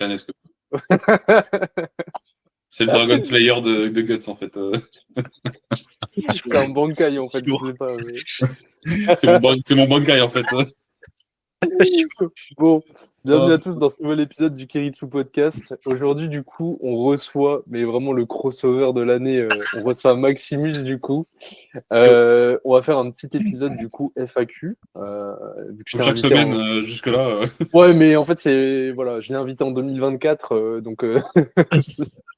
Tanesco. C'est le Dragon Slayer de Guts, en fait. C'est un Bankai, en fait, je sais pas. C'est mon Bankai, en fait. Bon, bienvenue à tous dans ce nouvel épisode du Keiritsu Podcast. Aujourd'hui, du coup, on reçoit, mais vraiment le crossover de l'année, on reçoit Maximus, du coup. On va faire un petit épisode, du coup, FAQ. Vu que je Comme t'ai chaque invité semaine, jusque-là. Ouais, mais en fait, voilà, je l'ai invité en 2024, donc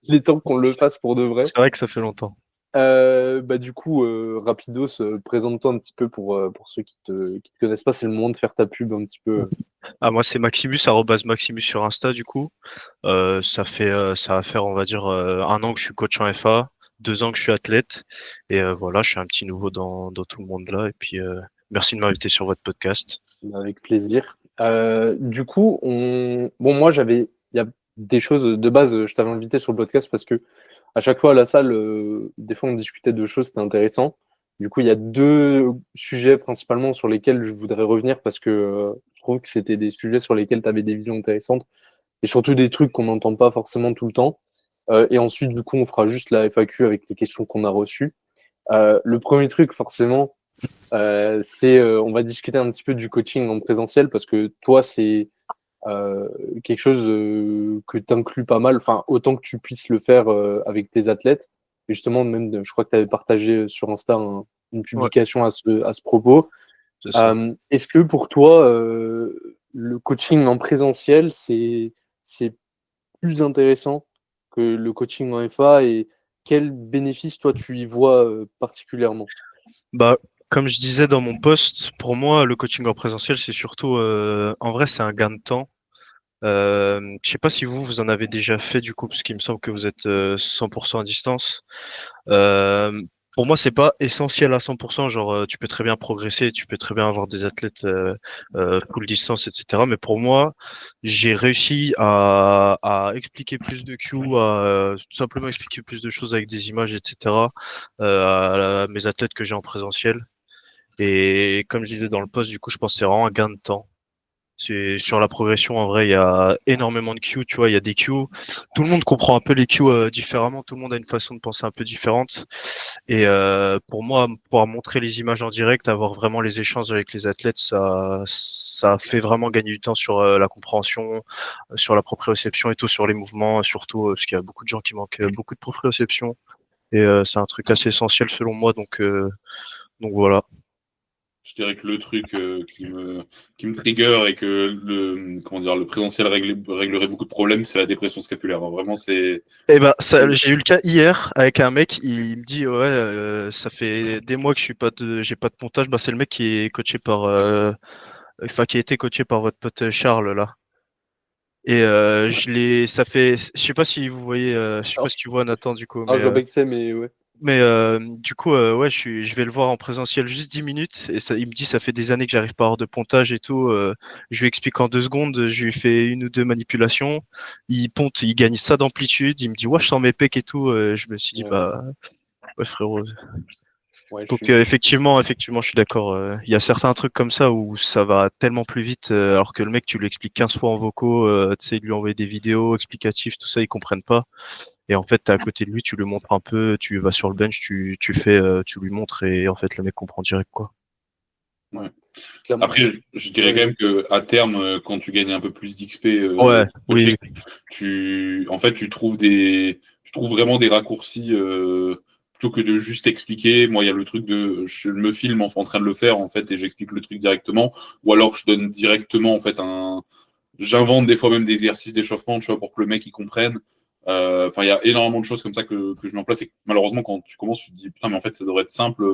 il est temps qu'on le fasse pour de vrai. C'est vrai que ça fait longtemps. Du coup, Rapidos, présente-toi un petit peu pour ceux qui te connaissent pas. C'est le moment de faire ta pub un petit peu. Ah, moi, c'est Maximus, @Maximus sur Insta, du coup. Ça va faire, on va dire, 1 an que je suis coach en FA, 2 ans que je suis athlète. Et voilà, je suis un petit nouveau dans tout le monde là. Et puis, merci de m'inviter sur votre podcast. Avec plaisir. Du coup, moi, il y a des choses de base. Je t'avais invité sur le podcast parce que à chaque fois à la salle, des fois, on discutait de choses, c'était intéressant. Du coup, il y a deux sujets principalement sur lesquels je voudrais revenir parce que je trouve que c'était des sujets sur lesquels tu avais des visions intéressantes et surtout des trucs qu'on n'entend pas forcément tout le temps. Et ensuite, du coup, on fera juste la FAQ avec les questions qu'on a reçues. Le premier truc, forcément, on va discuter un petit peu du coaching en présentiel parce que toi, c'est quelque chose que tu inclus pas mal, enfin, autant que tu puisses le faire avec tes athlètes. Et justement, même, je crois que tu avais partagé sur Insta une Ouais, publication à ce propos. c'est ça. Est-ce que pour toi, le coaching en présentiel, c'est plus intéressant que le coaching en FA et quels bénéfices, toi, tu y vois particulièrement? Bah, comme je disais dans mon post, pour moi, le coaching en présentiel, c'est surtout, en vrai, c'est un gain de temps. Je sais pas si vous en avez déjà fait du coup, parce qu'il me semble que vous êtes 100% à distance. Euh, pour moi, c'est pas essentiel à 100%. Genre, tu peux très bien progresser, tu peux très bien avoir des athlètes full distance, etc. Mais pour moi, j'ai réussi à expliquer plus de Q, à tout simplement expliquer plus de choses avec des images, etc. À mes athlètes que j'ai en présentiel. Et comme je disais dans le post, du coup, je pense que c'est vraiment un gain de temps. C'est sur la progression, en vrai, il y a énormément de Q, tu vois, il y a des Q. Tout le monde comprend un peu les Q différemment, tout le monde a une façon de penser un peu différente. Et pour moi, pouvoir montrer les images en direct, avoir vraiment les échanges avec les athlètes, ça fait vraiment gagner du temps sur la compréhension, sur la proprioception et tout, sur les mouvements, surtout parce qu'il y a beaucoup de gens qui manquent beaucoup de proprioception. Et c'est un truc assez essentiel selon moi, donc voilà. Je dirais que le truc qui me trigger et que le présentiel réglerait beaucoup de problèmes, c'est la dépression scapulaire. Vraiment, c'est. Eh ben, j'ai eu le cas hier avec un mec, il me dit ouais, ça fait des mois que j'ai pas de pontage. Bah, c'est le mec qui est coaché par, enfin qui a été coaché par votre pote Charles là. Et ça fait, je sais pas si vous voyez, je sais pas Alors, si tu vois Nathan du coup, je vois pas que c'est, mais ouais. mais du coup, ouais, je vais le voir en présentiel juste 10 minutes et ça, il me dit ça fait des années que j'arrive pas à avoir de pontage et tout. Je lui explique en 2 secondes, je lui fais 1 ou 2 manipulations. Il ponte, il gagne ça d'amplitude. Il me dit ouais, je sens mes pecs et tout. Je me suis dit Ouais, bah ouais frérot. ouais, Donc effectivement, je suis d'accord. Il y a certains trucs comme ça où ça va tellement plus vite, alors que le mec tu lui expliques 15 fois en vocaux, tu sais, lui envoyer des vidéos explicatives, tout ça, ils comprennent pas. Et en fait, t'es à côté de lui, tu lui montres un peu, tu vas sur le bench, tu lui montres et en fait, le mec comprend direct quoi. Ouais. clairement. Après, je dirais quand Vas-y. même que à terme, quand tu gagnes un peu plus d'XP Ouais, oui, coaching, tu trouves vraiment des raccourcis plutôt que de juste expliquer. Moi, il y a le truc de, je me filme en train de le faire en fait et j'explique le truc directement, ou alors je donne directement en fait j'invente des fois même des exercices d'échauffement, tu vois, pour que le mec il comprenne. Enfin, il y a énormément de choses comme ça que je mets en place et que, malheureusement, quand tu commences, tu te dis putain, mais en fait, ça devrait être simple.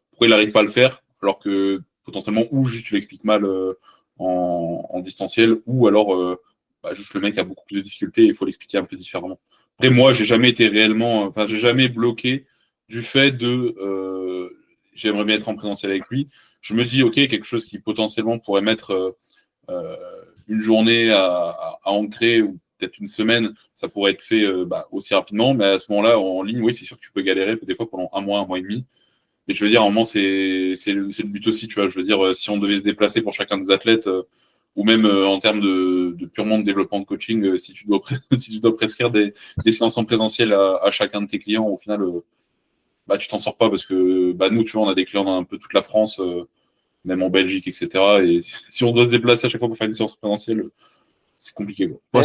Pourquoi il n'arrive pas à le faire alors que potentiellement, ou juste tu l'expliques mal en distanciel, ou alors juste le mec a beaucoup plus de difficultés et il faut l'expliquer un peu différemment. Après, moi, j'ai jamais été réellement, enfin, j'ai jamais bloqué du fait de j'aimerais bien être en présentiel avec lui. Je me dis, ok, quelque chose qui potentiellement pourrait mettre une journée à ancrer ou peut-être une semaine, ça pourrait être fait aussi rapidement. Mais à ce moment-là, en ligne, oui, c'est sûr que tu peux galérer des fois pendant un mois et demi. Et je veux dire, à un moment, c'est le but aussi, tu vois. Je veux dire, si on devait se déplacer pour chacun des athlètes, ou même en termes de purement de développement de coaching, si tu dois, si tu dois prescrire des séances en présentiel à chacun de tes clients, au final, bah, tu t'en sors pas parce que bah, nous, tu vois, on a des clients dans un peu toute la France, même en Belgique, etc. Et si on doit se déplacer à chaque fois pour faire une séance présentielle, c'est compliqué, quoi. Ouais, Mais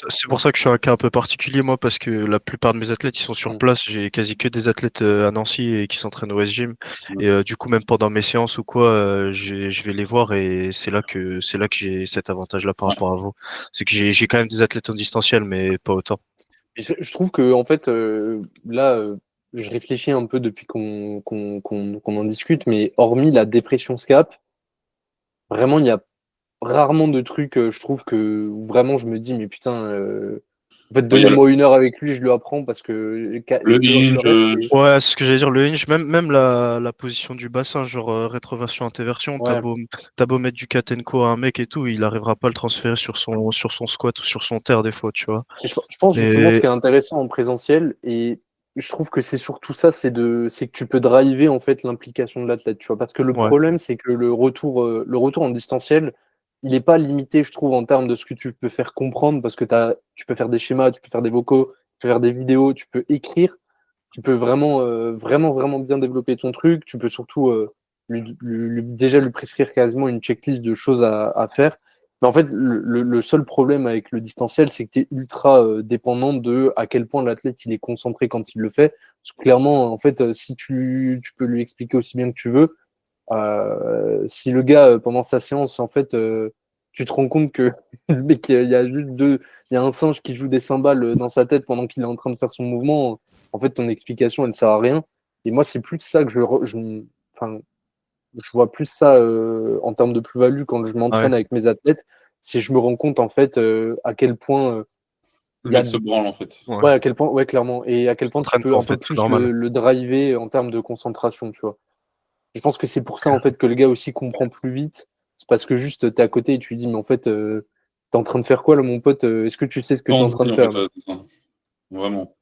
c'est pour ça que je suis un cas un peu particulier, moi, parce que la plupart de mes athlètes, ils sont sur place. J'ai quasi que des athlètes à Nancy et qui s'entraînent au S-Gym. Ouais. Et du coup, même pendant mes séances ou quoi, je vais les voir et c'est là que j'ai cet avantage-là par Ouais. rapport à vous. C'est que j'ai quand même des athlètes en distanciel, mais pas autant. je trouve que en fait, là, je réfléchis un peu depuis qu'on en discute, mais hormis la dépression SCAP, vraiment, il y a rarement de trucs, je trouve que où vraiment je me dis, mais putain, en fait, Ouais, il y a donnez-moi 1 heure avec lui, je le apprends parce que le le hinge, reste, c'est. Ouais, c'est ce que j'allais dire, le hinge, même la position du bassin, genre rétroversion, antéversion, Ouais. t'as beau mettre du Katenko à un mec et tout, il arrivera pas à le transférer sur son squat ou sur son terre des fois, tu vois. Et je pense justement ce Et qui est intéressant en présentiel, et je trouve que c'est surtout ça, c'est que tu peux driver en fait l'implication de l'athlète, tu vois. Parce que le ouais, problème, c'est que le retour en distanciel, il n'est pas limité, je trouve, en termes de ce que tu peux faire comprendre, parce que tu peux faire des schémas, tu peux faire des vocaux, tu peux faire des vidéos, tu peux écrire, tu peux vraiment, vraiment bien développer ton truc, tu peux surtout déjà lui prescrire quasiment une checklist de choses à faire. Mais en fait, le seul problème avec le distanciel, c'est que tu es ultra dépendant de à quel point l'athlète il est concentré quand il le fait. Parce que clairement, en fait, si tu peux lui expliquer aussi bien que tu veux, si le gars, pendant sa séance, en fait, tu te rends compte que le mec, il y a juste il y a un singe qui joue des cymbales dans sa tête pendant qu'il est en train de faire son mouvement, en fait, ton explication, elle sert à rien. Et moi, c'est plus ça que enfin, je vois plus ça en termes de plus-value quand je ouais, m'entraîne avec mes athlètes, c'est je me rends compte en fait à quel point le il y a mec se branle, en fait. ouais. ouais à quel point ouais clairement et à quel point tu peux Entraîne-toi en un peu fait, c'est plus normal. le driver en termes de concentration, tu vois. Je pense que c'est pour ça en fait que le gars aussi comprend plus vite. C'est parce que juste t'es à côté et tu lui dis mais en fait t'es en train de faire quoi là mon pote. Est-ce que tu sais ce que t'es en train Pense-y, de en faire fait, là. c'est ça. Vraiment.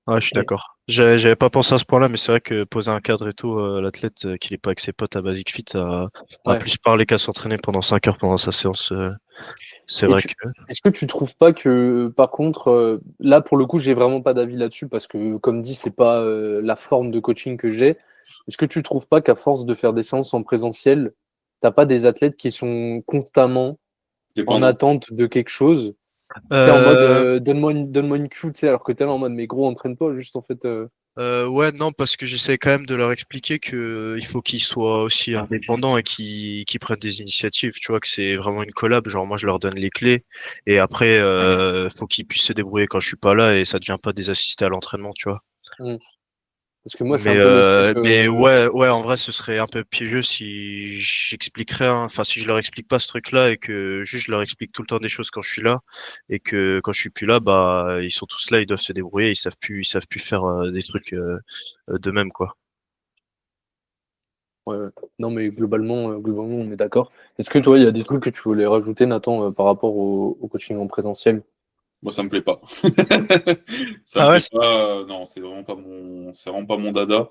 Ouais, je suis Et- d'accord. J'avais pas pensé à ce point-là, mais c'est vrai que poser un cadre et tout, l'athlète qu'il est pas avec ses potes à Basic Fit a ouais. plus parlé qu'à s'entraîner pendant 5 heures pendant sa séance. C'est Et vrai que. est-ce que tu trouves pas que, par contre, là pour le coup, j'ai vraiment pas d'avis là-dessus parce que, comme dit, c'est pas la forme de coaching que j'ai. Est-ce que tu trouves pas qu'à force de faire des séances en présentiel, t'as pas des athlètes qui sont constamment en Dépendant. attente de quelque chose, tu sais, en mode Euh, donne-moi une cue, tu sais, alors que t'es là en mode mais gros, entraîne pas, juste en fait. ouais, non, parce que j'essaie quand même de leur expliquer que il faut qu'ils soient aussi indépendants et qu'ils prennent des initiatives. Tu vois que c'est vraiment une collab. Genre moi, je leur donne les clés et après, faut qu'ils puissent se débrouiller quand je suis pas là et ça devient pas des assistés à l'entraînement, tu vois. Hmm. Parce que moi, c'est un peu le truc. Mais ouais, en vrai, ce serait un peu piégeux si j'expliquerais, enfin, si je leur explique pas ce truc-là et que juste je leur explique tout le temps des choses quand je suis là et que quand je suis plus là, bah, ils sont tous là, ils doivent se débrouiller, ils savent plus faire des trucs d'eux-mêmes, quoi. Ouais, ouais. Non, mais globalement, on est d'accord. Est-ce que toi, il y a des trucs que tu voulais rajouter, Nathan, par rapport au coaching en présentiel? Moi, ça me plaît pas. Ça me Ah ouais, plaît pas. Non, c'est vraiment pas mon dada.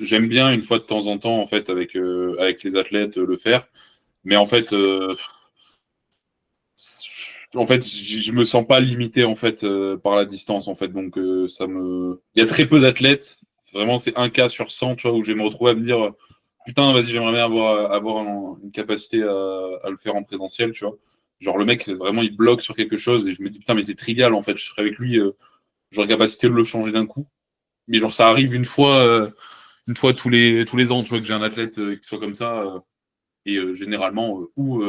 J'aime bien une fois de temps en temps, en fait, avec les athlètes, le faire. Mais en fait, je me sens pas limité, en fait, par la distance, en fait. Donc, il y a très peu d'athlètes. Vraiment, c'est un cas sur 100, tu vois, où je vais me retrouver à me dire, putain, vas-y, j'aimerais bien avoir une capacité à le faire en présentiel, tu vois. Genre, le mec, vraiment, il bloque sur quelque chose et je me dis, putain, mais c'est trivial, en fait. Je serais avec lui, j'aurais capacité de le changer d'un coup. Mais genre, ça arrive une fois tous les ans, tu vois, que j'ai un athlète qui soit comme ça. Et généralement,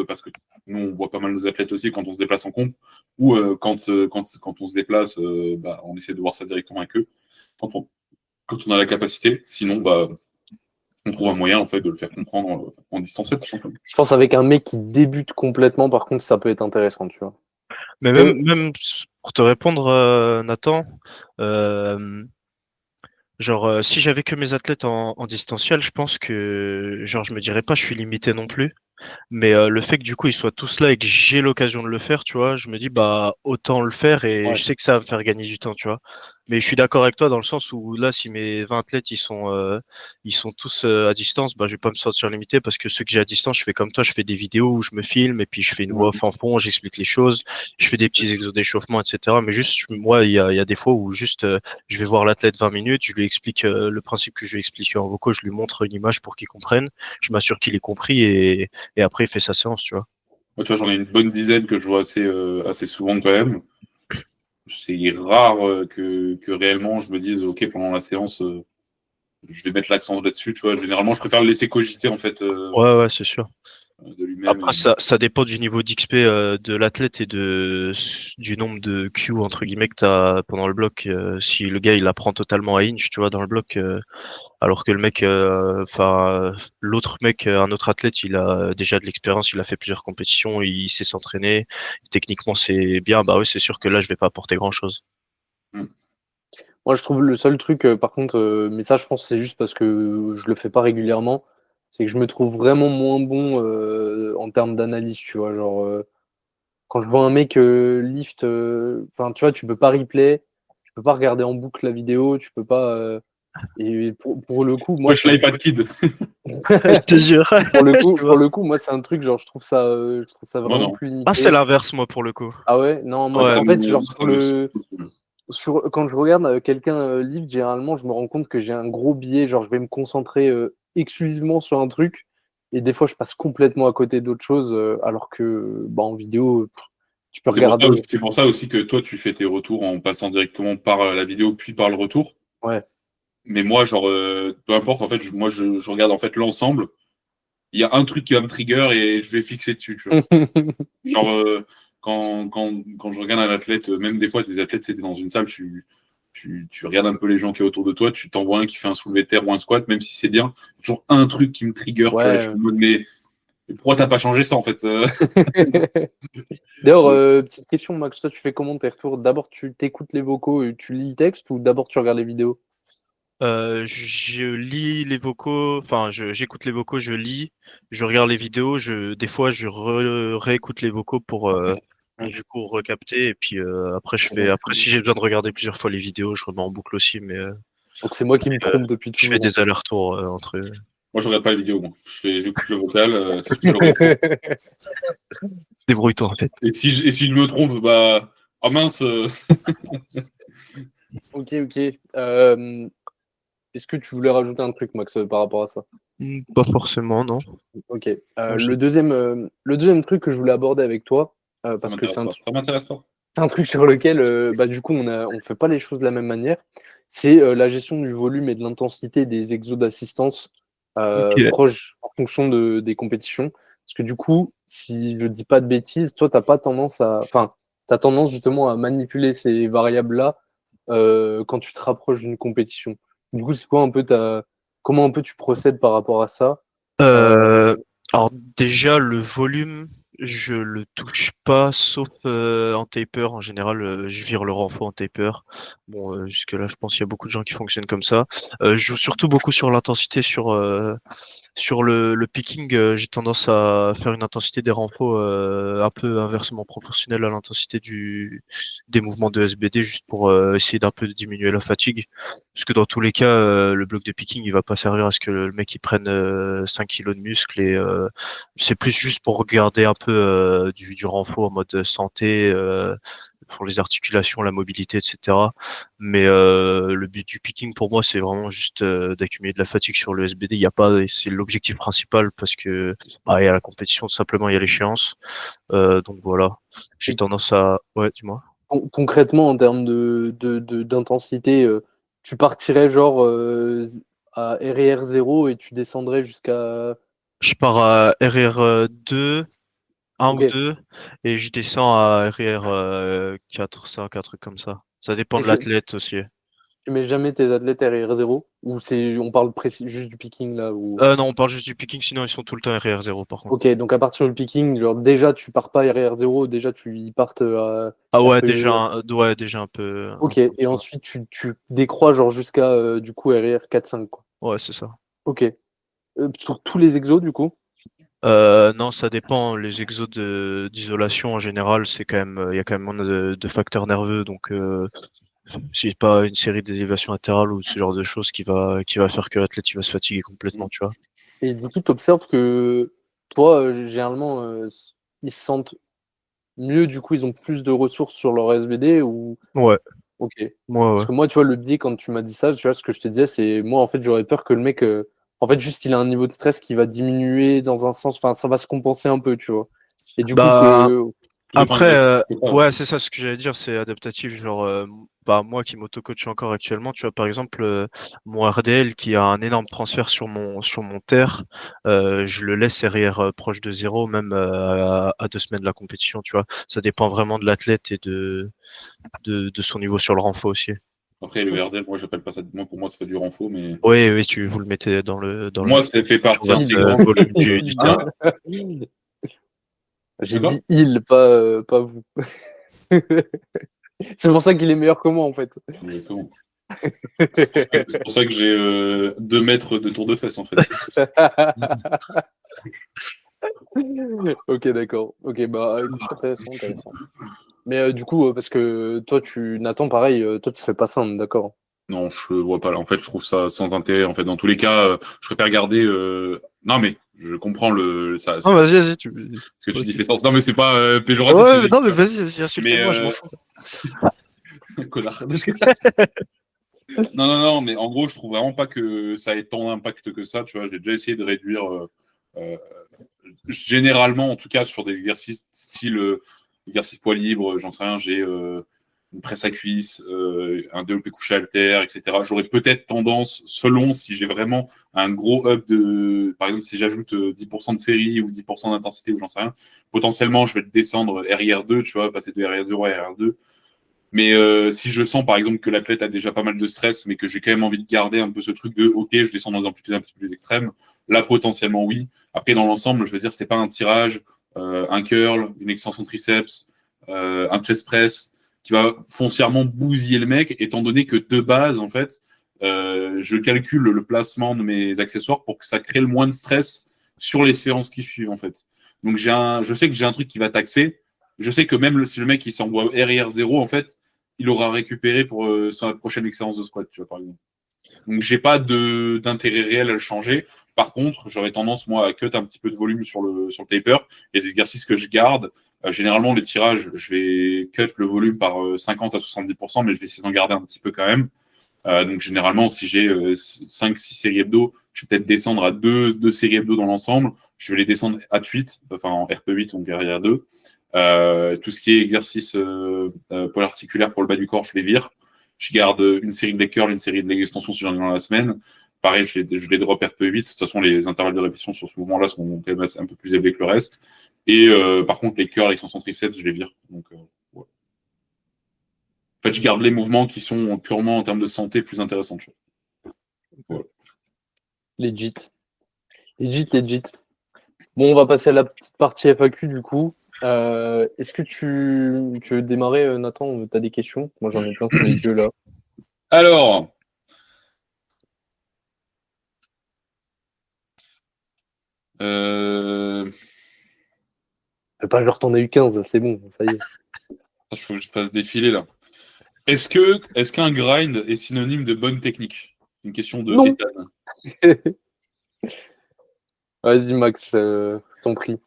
parce que nous, on voit pas mal nos athlètes aussi quand on se déplace en comp, ou quand on se déplace, bah, on essaie de voir ça directement avec eux, quand on, quand on a la capacité. Sinon, bah, on trouve un moyen en fait de le faire comprendre en distanciel, tout simplement. Je pense avec un mec qui débute complètement, par contre, ça peut être intéressant, tu vois. mais Mais même pour te répondre, Nathan, euh, genre, si j'avais que mes athlètes en distanciel, je pense que, genre, je me dirais pas, je suis limité non plus. Mais le fait que du coup ils soient tous là et que j'ai l'occasion de le faire, tu vois, je me dis bah autant le faire et Ouais. je sais que ça va me faire gagner du temps, tu vois. Mais je suis d'accord avec toi dans le sens où là, si mes 20 athlètes ils sont tous à distance, bah je vais pas me sentir limité parce que ceux que j'ai à distance, je fais comme toi, je fais des vidéos où je me filme et puis je fais une voix off en fond, j'explique les choses, je fais des petits exos d'échauffement, etc. Mais juste moi, il y a des fois où juste je vais voir l'athlète 20 minutes, je lui explique le principe que je lui ai expliqué en vocaux, je lui montre une image pour qu'il comprenne, je m'assure qu'il ait compris et après il fait sa séance, tu vois. Moi, tu vois, j'en ai une bonne dizaine que je vois assez souvent quand même. C'est rare que réellement je me dise, OK, pendant la séance, je vais mettre l'accent là-dessus, tu vois. Généralement, je préfère le laisser cogiter, en fait, Ouais, ouais, c'est sûr. de lui-même. Après, ça dépend du niveau d'XP de l'athlète et du nombre de Q entre guillemets que tu as pendant le bloc. Si le gars il apprend totalement à Inch, tu vois, dans le bloc, alors que le mec, l'autre mec, un autre athlète, il a déjà de l'expérience, il a fait plusieurs compétitions, il sait s'entraîner. Techniquement, c'est bien. Bah oui, c'est sûr que là, je vais pas apporter grand-chose. Mm. Moi, je trouve le seul truc, par contre, mais ça, je pense que c'est juste parce que je le fais pas régulièrement, c'est que je me trouve vraiment moins bon en termes d'analyse, tu vois. Genre, quand je vois un mec lift, enfin, tu vois, tu peux pas replay, tu peux pas regarder en boucle la vidéo, tu peux pas. Et pour le coup, moi, Wesh, c'est un l'iPad truc. Kid. Je te jure. Je Pour vois. le coup, moi, c'est un truc, genre, je trouve ça Moi, vraiment non. plus Ah, c'est limité. l'inverse, moi, pour le coup. Ah ouais? Non, moi, Ouais. en fait, genre, Ça me saoule. quand je regarde quelqu'un live, généralement, je me rends compte que j'ai un gros biais. Genre, je vais me concentrer exclusivement sur un truc. Et des fois, je passe complètement à côté d'autres choses. Alors que bah, en vidéo, tu peux regarder. C'est pour ça aussi que toi, tu fais tes retours en passant directement par la vidéo, puis par le retour. Ouais. Mais moi, genre, peu importe, en fait, je regarde en fait l'ensemble. Il y a un truc qui va me trigger et je vais fixer dessus, tu vois. Genre, quand je regarde un athlète, même des fois, tes athlètes, c'était dans une salle, tu regardes un peu les gens qui sont autour de toi, tu t'envoies un qui fait un soulevé de terre ou un squat, même si c'est bien, toujours un truc qui me trigger, tu vois. Je suis Ouais. en mode, mais pourquoi t'as pas changé ça, en fait D'ailleurs, petite question, Max, toi, tu fais comment tes retours? D'abord, tu t'écoutes les vocaux et tu lis le texte ou d'abord tu regardes les vidéos? Je lis les vocaux, enfin, j'écoute les vocaux, je lis, je regarde les vidéos, des fois, réécoute les vocaux pour du coup recapter, et puis après, après, si j'ai besoin de regarder plusieurs fois les vidéos, je remets en boucle aussi, mais Donc, c'est moi qui me euh, trompe depuis je fais toujours, en des fait. allers-retours entre eux. Moi, je regarde pas les vidéos, moi. J'écoute le vocal, je fais le retour. Débrouille-toi, en fait. Et si je me trompe, bah, oh mince, Ok, ok. Est-ce que tu voulais rajouter un truc, Max, par rapport à ça? Pas forcément, non. Ok. Moi, Le deuxième truc que je voulais aborder avec toi, ça parce que m'intéresse pas. Ça m'intéresse pas. c'est un truc sur lequel, bah, du coup, on fait pas les choses de la même manière, c'est la gestion du volume et de l'intensité des exos d'assistance Ok. proches en fonction des compétitions. Parce que du coup, si je dis pas de bêtises, toi, t'as tendance justement à manipuler ces variables-là quand tu te rapproches d'une compétition. Du coup, c'est quoi un peu comment un peu tu procèdes par rapport à ça? Euh, Euh, alors déjà le volume, je le touche pas, sauf en taper. En général, je vire le renfort en taper. Bon, jusque là, je pense qu'il y a beaucoup de gens qui fonctionnent comme ça. Je joue surtout beaucoup sur l'intensité, sur le picking. J'ai tendance à faire une intensité des renforts un peu inversement proportionnelle à l'intensité des mouvements de SBD, juste pour essayer d'un peu diminuer la fatigue. Parce que dans tous les cas, le bloc de picking, il va pas servir à ce que le mec il prenne 5 kilos de muscle et c'est plus juste pour garder un peu du renfort en mode santé pour les articulations, la mobilité, etc. Mais le but du picking pour moi, c'est vraiment juste d'accumuler de la fatigue sur le SBD. Il y a pas, c'est l'objectif principal parce que bah, il y a la compétition, tout simplement, il y a l'échéance. Donc voilà, j'ai et tendance à, ouais, dis-moi. concrètement, en termes d'intensité, tu partirais genre à RR 0 et tu descendrais jusqu'à. Je pars à RR 2, un ou Ok. 2, et je descends à RR 4, 5, un truc comme ça. Ça dépend Et de l'athlète aussi. tu mets jamais tes athlètes RR 0 ou on parle précis, juste du picking là ou. Non, on parle juste du picking, sinon ils sont tout le temps RR 0 par contre. Ok, donc à partir du picking, genre déjà tu pars pas RR 0, déjà tu y partes Ah à ouais, RPE. ouais, déjà un Ok, peu comme et ça. ensuite tu décrois genre jusqu'à du coup RR 4-5 quoi. Ouais, c'est ça. Ok. Sur tous les exos du coup? Non, ça dépend. Les exos d'isolation en général, c'est quand même, il y a quand même moins de facteurs nerveux, donc c'est pas une série d'élévations latérales ou ce genre de choses qui va faire que l'athlète il va se fatiguer complètement, tu vois. Et du coup, tu observes que toi, généralement, ils se sentent mieux, du coup, ils ont plus de ressources sur leur SBD ou. Ouais, Ok. ouais. Parce que moi, tu vois, le biais, quand tu m'as dit ça, tu vois, ce que je te disais, c'est moi, en fait, j'aurais peur que le mec, en fait, juste, il a un niveau de stress qui va diminuer dans un sens, enfin, ça va se compenser un peu, tu vois. Et du coup, Bah, que. Tout dépend après, de l'exercice que t'as ouais, aussi. c'est ça ce que j'allais dire, c'est adaptatif. Genre, bah, moi qui m'auto-coach encore actuellement, tu vois, par exemple, mon RDL qui a un énorme transfert sur mon terre, je le laisse RR proche de zéro, même à 2 semaines de la compétition, tu vois. Ça dépend vraiment de l'athlète et de son niveau sur le renfort aussi. Après, le RDL, moi, j'appelle pas ça. Moi, pour moi, c'est pas du renfort, mais Oui, oui, vous le mettez dans le moi, ça fait partie sur votre intégrante. volume du terrain. J'ai C'est quoi? dit il, pas vous. C'est pour ça qu'il est meilleur que moi, en fait. Exactement. C'est pour ça que j'ai 2 mètres de tour de fesse, en fait. Ok, d'accord. Ok, bah, écoute, intéressant, intéressant. Mais du coup, parce que toi, Nathan, pareil, toi, tu fais pas ça, on est d'accord. Non, je vois pas. En fait, je trouve ça sans intérêt. En fait, dans tous les cas, je préfère garder. Non, mais je comprends Non, vas-y, ce que tu dis vas-y. fait sens. Non, mais c'est pas péjoratif ce que Ouais, j'ai dit, non, mais tu vois. vas-y, Mais insulte-moi, je m'en fous. connard. Non, non, non. Mais en gros, je trouve vraiment pas que ça ait tant d'impact que ça. Tu vois, j'ai déjà essayé de réduire. Euh, Généralement, en tout cas, sur des exercices style exercice poids libre, j'en sais rien. J'ai une presse à cuisse, un développé couché haltère, etc. J'aurais peut-être tendance, selon si j'ai vraiment un gros up de, par exemple, si j'ajoute 10% de série ou 10% d'intensité ou j'en sais rien, potentiellement, je vais le descendre RIR2, tu vois, passer de RIR0 à RIR2. Mais si je sens, par exemple, que l'athlète a déjà pas mal de stress, mais que j'ai quand même envie de garder un peu ce truc de, OK, je descends dans des amplitudes un petit peu plus extrêmes, là, potentiellement, oui. Après, dans l'ensemble, je veux dire, c'est pas un tirage, un curl, une extension triceps, un chest press qui va foncièrement bousiller le mec, étant donné que de base, en fait, je calcule le placement de mes accessoires pour que ça crée le moins de stress sur les séances qui suivent, en fait. Donc, je sais que j'ai un truc qui va taxer. Je sais que même si le mec il s'envoie RIR 0, en fait, il aura récupéré pour sa prochaine séance de squat, tu vois, par exemple. Donc, j'ai pas d'intérêt réel à le changer. Par contre, j'aurais tendance, moi, à cut un petit peu de volume sur le taper. Il y a des exercices que je garde. Généralement, les tirages, je vais cut le volume par 50 à 70%, mais je vais essayer d'en garder un petit peu quand même. Donc, généralement, si j'ai 5-6 séries hebdo, je vais peut-être descendre à 2 séries hebdo dans l'ensemble. Je vais les descendre à 8, enfin en RP8, donc derrière 2. Tout ce qui est exercice polarticulaire pour le bas du corps, je les vire. Je garde une série de leg curl, une série de leg extension si j'en ai dans la semaine. Pareil, je les drop RP8. De toute façon, les intervalles de répétition sur ce mouvement-là sont quand même un peu plus élevés que le reste. Et par contre, les curls, extension triceps, je les vire. Donc, ouais. En fait, je garde les mouvements qui sont purement en termes de santé plus intéressants. Tu vois. Voilà. Legit. Legit, legit. Bon, on va passer à la petite partie FAQ, du coup. Est-ce que tu veux démarrer, Nathan? Tu as des questions? Moi, j'en ai plein sous les yeux, là. Alors, euh, Fais pas genre, t'en as eu 15, c'est bon, ça y est. il faut que je fasse défiler là. Est-ce qu'un grind est synonyme de bonne technique? Une question de Non. Ethan. Vas-y, Max, t'en prie.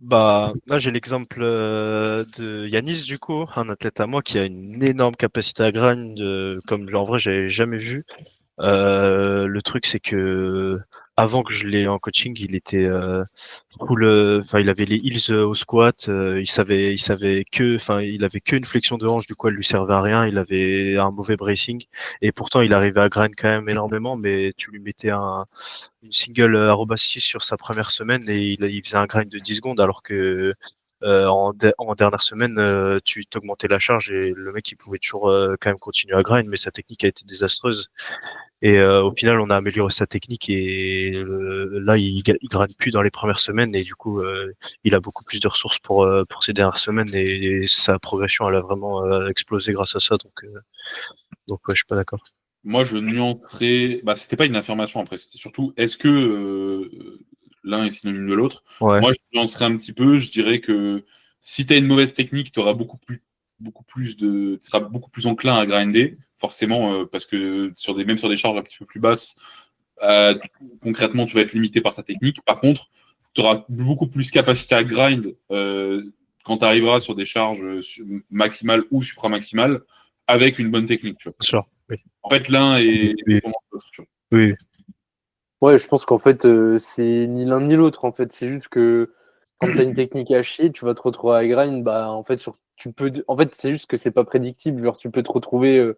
Bah, là, j'ai l'exemple de Yanis, du coup, un athlète à moi qui a une énorme capacité à grind, comme en vrai, j'avais jamais vu. Le truc, c'est que avant que je l'ai en coaching, il était full, enfin, il avait les heels au squat, il avait qu'une flexion de hanche, du coup, elle lui servait à rien. Il avait un mauvais bracing et pourtant, il arrivait à grind quand même énormément. Mais tu lui mettais une single arroba 6 sur sa première semaine et il faisait un grind de 10 secondes alors que en dernière semaine, tu t'augmentais la charge et le mec il pouvait toujours quand même continuer à grind, mais sa technique a été désastreuse. Et au final, on a amélioré sa technique et là, il grind plus dans les premières semaines et du coup, il a beaucoup plus de ressources pour ces dernières semaines et sa progression, elle a vraiment explosé grâce à ça. Donc ouais, je suis pas d'accord. Moi, je nuancerais. Bah, c'était pas une affirmation après. C'était surtout, est-ce que l'un est synonyme de l'autre. Ouais. Moi, je nuancerais un petit peu. Je dirais que si tu as une mauvaise technique, tu seras beaucoup plus enclin à grinder, forcément, parce que même sur des charges un petit peu plus basses, euh, concrètement, tu vas être limité par ta technique. Par contre, tu auras beaucoup plus capacité à grind quand tu arriveras sur des charges maximales ou supramaximales avec une bonne technique. Tu vois. Bien sûr. Oui. En fait, l'un est Oui. l'autre. Tu vois. Oui. Ouais, je pense qu'en fait, c'est ni l'un ni l'autre. En fait, c'est juste que quand tu as une technique à chier, tu vas te retrouver à grind. Bah, en fait, en fait, c'est juste que c'est pas prédictible. Genre, tu peux te retrouver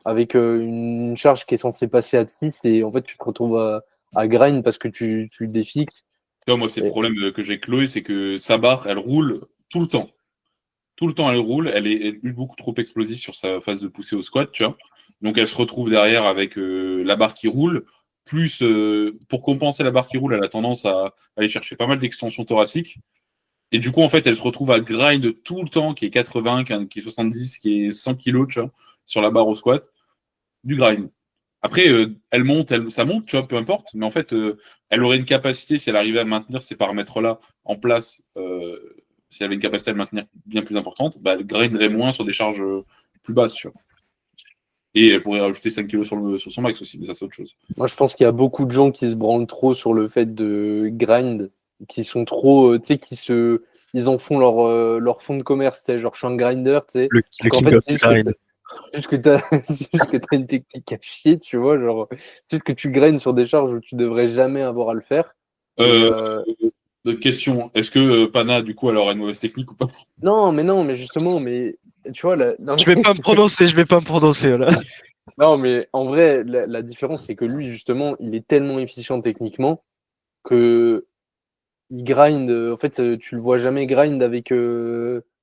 avec une charge qui est censée passer à 6 et en fait, tu te retrouves à grind parce que tu défixes. Tu vois, moi, c'est le Et- problème que j'ai avec Chloé, c'est que sa barre, elle roule tout le temps. Tout le temps, elle roule. Elle est beaucoup trop explosive sur sa phase de poussée au squat, tu vois. Donc, elle se retrouve derrière avec la barre qui roule. Plus, pour compenser la barre qui roule, elle a tendance à aller chercher pas mal d'extensions thoraciques. Et du coup, en fait, elle se retrouve à grind tout le temps, qui est 80, qui est 70, qui est 100 kilos, tu vois, sur la barre au squat, du grind. Après, elle monte, ça monte, tu vois, peu importe. Mais en fait, elle aurait une capacité, si elle arrivait à maintenir ces paramètres-là en place, si elle avait une capacité à le maintenir bien plus importante, bah, elle grinderait moins sur des charges plus basses, tu vois. Et elle pourrait rajouter 5 kilos sur son max aussi, mais ça, c'est autre chose. Moi, je pense qu'il y a beaucoup de gens qui se branlent trop sur le fait de grind, qui sont trop, tu sais, ils en font leur fond de commerce, tu sais, genre je suis un grinder, tu sais. Le Donc en king fait, of c'est juste grind. c'est juste que c'est juste que t'as une technique à chier, tu vois, genre, c'est juste que tu grindes sur des charges où tu devrais jamais avoir à le faire. Et, Euh, Question, est-ce que Pana, du coup, elle aurait une mauvaise technique ou pas? non, mais justement, mais tu vois, non, Je vais pas me prononcer, voilà. non, mais en vrai, la différence, c'est que lui, justement, il est tellement efficient techniquement que il grind. En fait, tu le vois jamais grind avec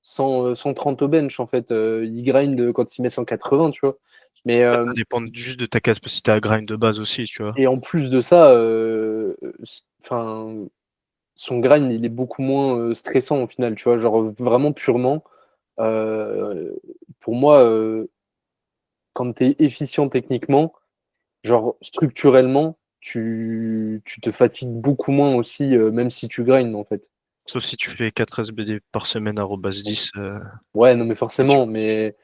130 au bench, en fait. Il grind quand il met 180, tu vois. Mais, Ça dépend juste de ta capacité à grind de base aussi, tu vois. et en plus de ça, enfin, son grind, il est beaucoup moins stressant au final, tu vois. Genre, vraiment purement, euh, pour moi, quand tu es efficient techniquement, genre structurellement, tu te fatigues beaucoup moins aussi, même si tu grindes, en fait. Sauf si tu fais 4 SBD par semaine à 10. Ouais, non, mais forcément, mais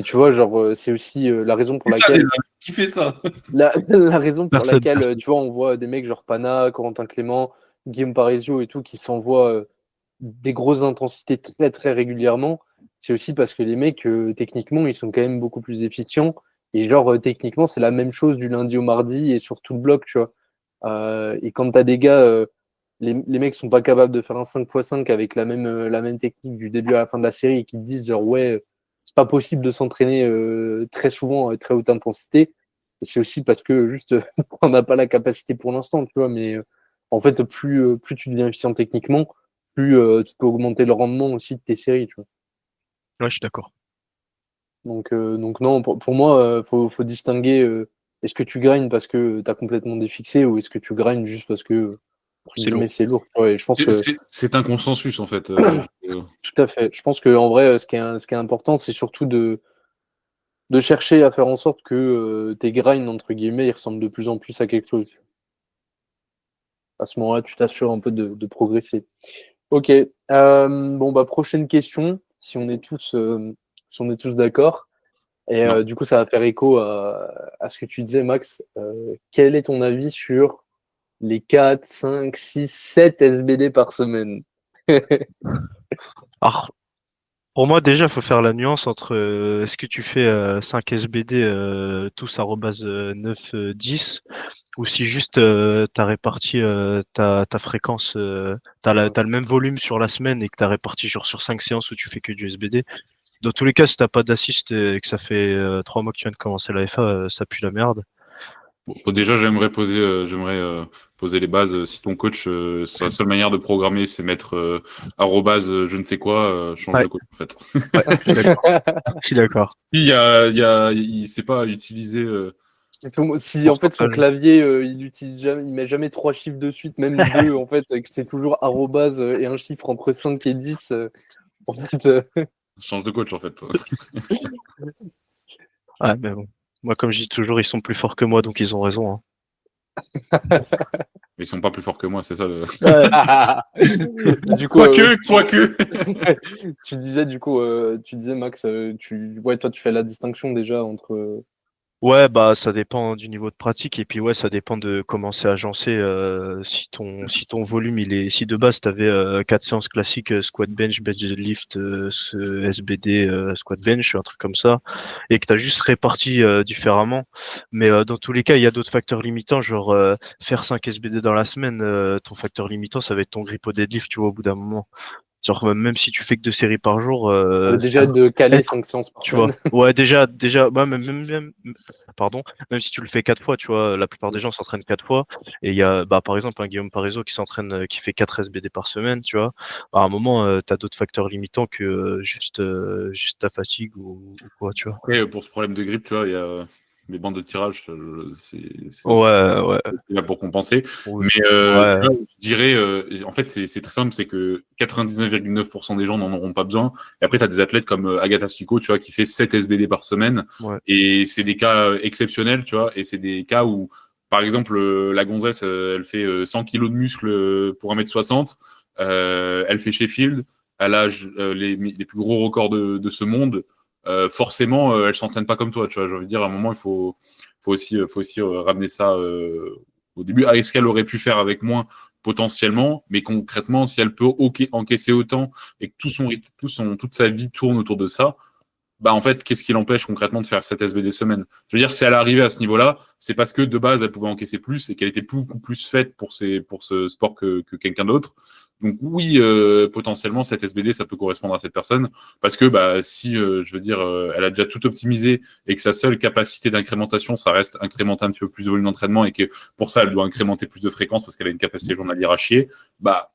tu vois, genre, c'est aussi la raison pour Qui ça, déjà? laquelle, Qui fait ça? la raison pour Personne, laquelle, personne. tu vois, on voit des mecs genre Pana, Corentin Clément, Guillaume Parisio et tout, qui s'envoient des grosses intensités très, très régulièrement. C'est aussi parce que les mecs, techniquement, ils sont quand même beaucoup plus efficients. Et genre, techniquement, c'est la même chose du lundi au mardi et sur tout le bloc, tu vois. Et quand t'as des gars, les mecs sont pas capables de faire un 5x5 avec la même technique du début à la fin de la série et qui te disent genre ouais, c'est pas possible de s'entraîner très souvent à très haute intensité. Et c'est aussi parce que juste on n'a pas la capacité pour l'instant, tu vois. Mais en fait, plus tu deviens efficient techniquement, plus tu peux augmenter le rendement aussi de tes séries, tu vois. Ouais, je suis d'accord. Donc non, pour moi, faut distinguer est-ce que tu grindes parce que tu as complètement défixé ou est-ce que tu grindes juste parce que entre C'est guillemets, lourd. c'est lourd. Tu vois. Et je pense C'est un consensus, en fait. tout à fait. Je pense que en vrai, ce qui est important, c'est surtout de chercher à faire en sorte que tes grinds, entre guillemets, ils ressemblent de plus en plus à quelque chose. À ce moment-là, tu t'assures un peu de progresser. Ok. Bon, bah, prochaine question, si on est tous d'accord. Et Non. du coup, ça va faire écho à ce que tu disais, Max. Quel est ton avis sur les 4, 5, 6, 7 SBD par semaine? Alors, pour moi, déjà, il faut faire la nuance entre est-ce que tu fais 5 SBD tous arrobase 9, 10, ou si juste tu as réparti ta fréquence, t'as le même volume sur la semaine et que tu as réparti genre sur 5 séances où tu fais que du SBD. Dans tous les cas, si t'as pas d'assist et que ça fait 3 mois que tu viens de commencer la FA, ça pue la merde. Bon, déjà, j'aimerais poser les bases. Si ton coach, sa seule manière de programmer, c'est mettre arrobase je ne sais quoi, change Ouais, de coach, en fait. ouais, je suis d'accord. Je suis d'accord. Il sait pas utiliser. Si en fait son Pourcentage. clavier il met jamais trois chiffres de suite, même deux en fait, et que c'est toujours arrobase et un chiffre entre 5 et 10. En fait, Change de coach, en fait. Ouais, mais bon. Moi, comme je dis toujours, ils sont plus forts que moi, donc ils ont raison, hein. Ils sont pas plus forts que moi, c'est ça. Du coup, Quoique. tu disais Max, toi tu fais la distinction déjà entre. Ouais, bah ça dépend du niveau de pratique et puis ouais, ça dépend de comment c'est agencé. Si ton volume si de base tu avais 4 séances classiques squat bench, bench lift, SBD, squat bench, un truc comme ça, et que tu as juste réparti différemment. Mais dans tous les cas, il y a d'autres facteurs limitants, genre faire 5 SBD dans la semaine, ton facteur limitant ça va être ton grip au deadlift, tu vois, au bout d'un moment. Genre même si tu fais que 2 séries par jour, Déjà de caler 5 séances par tu vois. semaine. Ouais, déjà, ouais, pardon, même si tu le fais 4 fois, tu vois, la plupart des gens s'entraînent 4 fois. Et il y a, par exemple, un Guillaume Parisot qui s'entraîne, qui fait 4 SBD par semaine, tu vois. À un moment, tu as d'autres facteurs limitants que juste ta fatigue ou quoi, tu vois. Après, pour ce problème de grippe, tu vois, il y a les bandes de tirage, c'est aussi Ouais. là pour compenser. Oui. Mais Ouais. tu vois, je dirais, en fait, c'est très simple, c'est que 99,9% des gens n'en auront pas besoin. Et après, tu as des athlètes comme Agatha Stico, tu vois, qui fait 7 SBD par semaine. Ouais. Et c'est des cas exceptionnels, tu vois. Et c'est des cas où, par exemple, la gonzesse, elle fait 100 kilos de muscles pour 1m60. Elle fait Sheffield. Elle a les plus gros records de ce monde. Forcément, elle s'entraîne pas comme toi, tu vois. J'ai envie de dire, à un moment, faut aussi ramener ça au début. Est-ce qu'elle aurait pu faire avec moins potentiellement, mais concrètement, si elle peut encaisser autant et que toute sa vie tourne autour de ça, bah en fait, qu'est-ce qui l'empêche concrètement de faire cette SBD semaine? Je veux dire, si elle est arrivée à ce niveau-là, c'est parce que de base, elle pouvait encaisser plus et qu'elle était beaucoup plus faite pour ce sport que quelqu'un d'autre. Donc oui, potentiellement, cette SBD, ça peut correspondre à cette personne parce que bah, si, je veux dire, elle a déjà tout optimisé et que sa seule capacité d'incrémentation, ça reste incrémenter un petit peu plus de volume d'entraînement et que pour ça, elle doit incrémenter plus de fréquence parce qu'elle a une capacité journalière à chier, bah,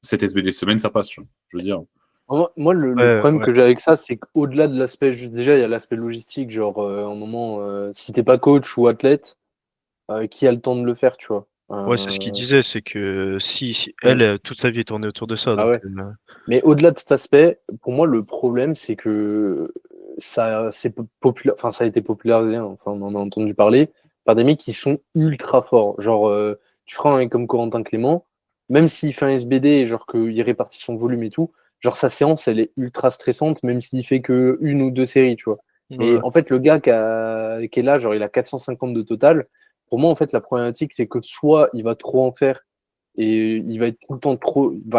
cette SBD semaine, ça passe, tu vois. Je veux dire. Moi, le problème que j'ai avec ça, c'est qu'au-delà de l'aspect, juste déjà, il y a l'aspect logistique, genre, un moment, si t'es pas coach ou athlète, qui a le temps de le faire, tu vois. Ouais, c'est ce qu'il disait, c'est que si Ouais. elle, toute sa vie est tournée autour de ça. Ah Donc, ouais. Mais au-delà de cet aspect, pour moi, le problème, c'est que ça a été popularisé, hein, enfin, on en a entendu parler, par des mecs qui sont ultra forts. Genre, tu prends un mec comme Corentin Clément, même s'il fait un SBD, et genre qu'il répartit son volume et tout, genre sa séance, elle est ultra stressante, même s'il fait que une ou deux séries, tu vois. Mais ouais. en fait, le gars qui est là, genre, il a 450 de total. Pour moi, en fait, la problématique, c'est que soit il va trop en faire et il va être tout le temps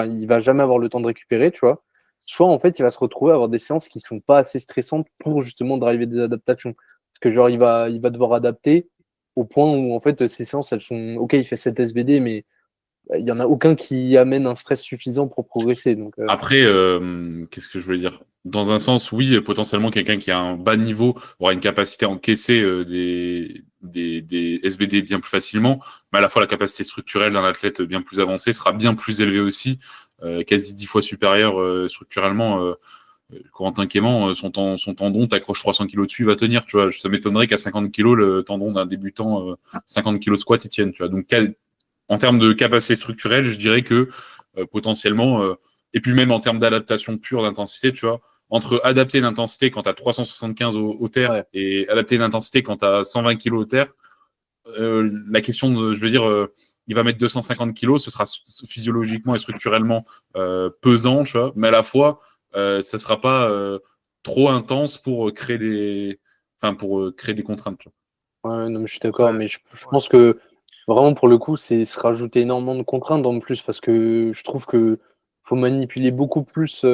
il va jamais avoir le temps de récupérer, tu vois. Soit en fait, il va se retrouver à avoir des séances qui sont pas assez stressantes pour justement driver des adaptations. Parce que genre, il va devoir adapter au point où en fait, ces séances, elles sont, ok, il fait 7 SBD, mais il y en a aucun qui amène un stress suffisant pour progresser. Donc, Après, qu'est-ce que je voulais dire? Dans un sens, oui, potentiellement quelqu'un qui a un bas niveau aura une capacité à encaisser des SBD bien plus facilement, mais à la fois la capacité structurelle d'un athlète bien plus avancé sera bien plus élevée aussi, quasi 10 fois supérieure structurellement. Corentin Clément, son tendon, t'accroches 300 kilos dessus, il va tenir, tu vois. Ça m'étonnerait qu'à 50 kilos, le tendon d'un débutant, 50 kilos squat, il tienne, tu vois. Donc, en termes de capacité structurelle, je dirais que potentiellement, et puis même en termes d'adaptation pure d'intensité, tu vois, entre adapter l'intensité quand tu as 375 au terre ouais. et adapter l'intensité quand tu as 120 kg au terre, la question de, je veux dire, il va mettre 250 kilos, ce sera physiologiquement et structurellement pesant, tu vois, mais à la fois, ça sera pas trop intense pour créer des contraintes, tu vois. Ouais, non, mais je suis d'accord, mais je Ouais. pense que vraiment pour le coup, c'est se rajouter énormément de contraintes en plus parce que je trouve que faut manipuler beaucoup plus.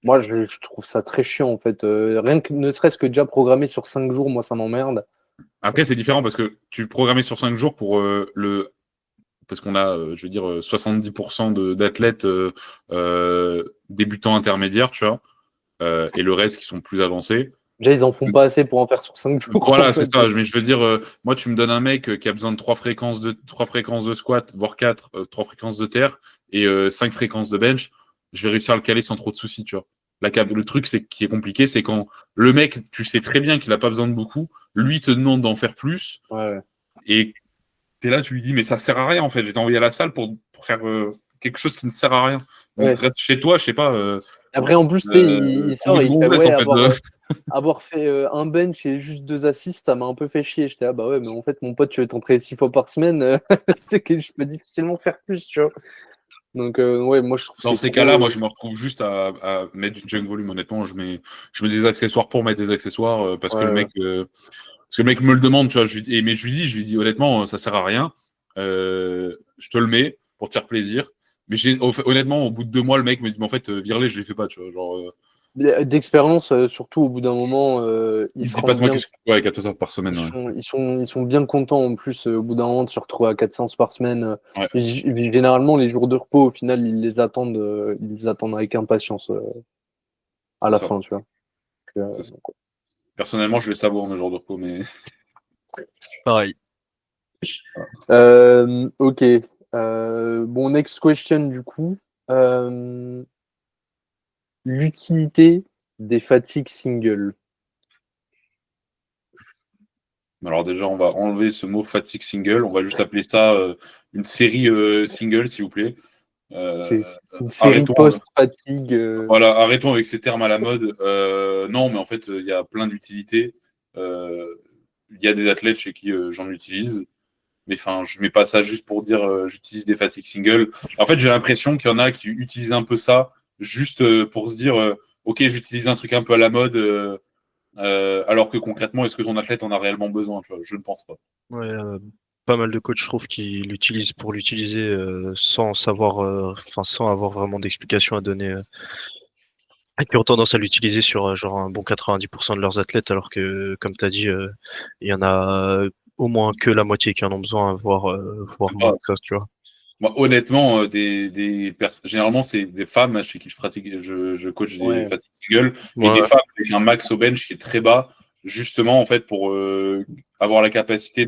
Moi, je trouve ça très chiant en fait. Rien que ne serait-ce que déjà programmer sur 5 jours, moi ça m'emmerde. Après, c'est différent parce que tu programmais sur 5 jours pour parce qu'on a, je veux dire, 70% d'athlètes débutants intermédiaires, tu vois, et le reste qui sont plus avancés. Déjà, ils en font pas assez pour en faire sur 5 jours. Voilà, En c'est fait. ça. Mais je veux dire, moi, tu me donnes un mec qui a besoin de 3 fréquences de squat, voire 4, 3 fréquences de terre et 5 fréquences de bench. Je vais réussir à le caler sans trop de soucis, tu vois. Le truc qui est compliqué, c'est quand le mec, tu sais très bien qu'il n'a pas besoin de beaucoup, lui te demande d'en faire plus Ouais. et t'es là, tu lui dis, mais ça sert à rien en fait. Je vais t'envoyer à la salle pour faire quelque chose qui ne sert à rien. Donc Ouais. reste chez toi, je sais pas, Après, en plus, tu sais, il sort trouver et une il fait gonzesse, ouais, en fait. avoir fait un bench et juste 2 assists, ça m'a un peu fait chier. J'étais, ah bah ouais, mais en fait, mon pote, tu veux t'entraîner 6 fois par semaine, tu sais que je peux difficilement faire plus, tu vois. Donc, ouais, moi, je trouve que Dans c'est ces trop. cas-là, moi, je me retrouve juste à mettre du junk volume. Honnêtement, je mets des accessoires pour mettre des accessoires parce que Ouais, ouais. le mec me le demande, tu vois. Mais je lui dis honnêtement, ça sert à rien. Je te le mets pour te faire plaisir. Mais honnêtement, au bout de 2 mois, le mec me dit, mais en fait, vire-les, je les fais pas, tu vois. Genre, D'expérience, surtout au bout d'un moment, ils il se dit pas rendent de moi bien. que ouais, 4 heures par semaine. Ouais. Ils sont bien contents en plus au bout d'un moment de se retrouver à 4 séances par semaine. Ouais, Généralement, les jours de repos, au final, ils les attendent avec impatience à c'est la ça. fin, tu vois. C'est ça. Personnellement, je les savoure mes jours de repos, mais Pareil. Ok. Bon, next question du coup. Euh, L'utilité des fatigues singles. alors déjà, on va enlever ce mot fatigue single. On va juste appeler ça une série single, s'il vous plaît. C'est une série Arrêtons, post-fatigue. voilà, arrêtons avec ces termes à la mode. Non, mais en fait, il y a plein d'utilités. Il y a des athlètes chez qui j'en utilise. Mais enfin, je mets pas ça juste pour dire j'utilise des fatigues single. En fait, j'ai l'impression qu'il y en a qui utilisent un peu ça juste pour se dire ok, j'utilise un truc un peu à la mode, alors que concrètement, est-ce que ton athlète en a réellement besoin, tu vois? Je ne pense pas. Ouais, pas mal de coachs, je trouve, qui l'utilisent pour l'utiliser sans savoir, enfin, sans avoir vraiment d'explication à donner. Et qui ont tendance à l'utiliser sur genre un bon 90% de leurs athlètes, alors que, comme tu as dit, il y en a au moins que la moitié qui en ont besoin, voire moins Pas- que ça, tu vois. Moi, honnêtement, généralement, c'est des femmes chez qui je pratique, je coach des Ouais, fatigues single, et des Ouais, femmes avec un max au bench qui est très bas, justement, en fait, pour avoir la capacité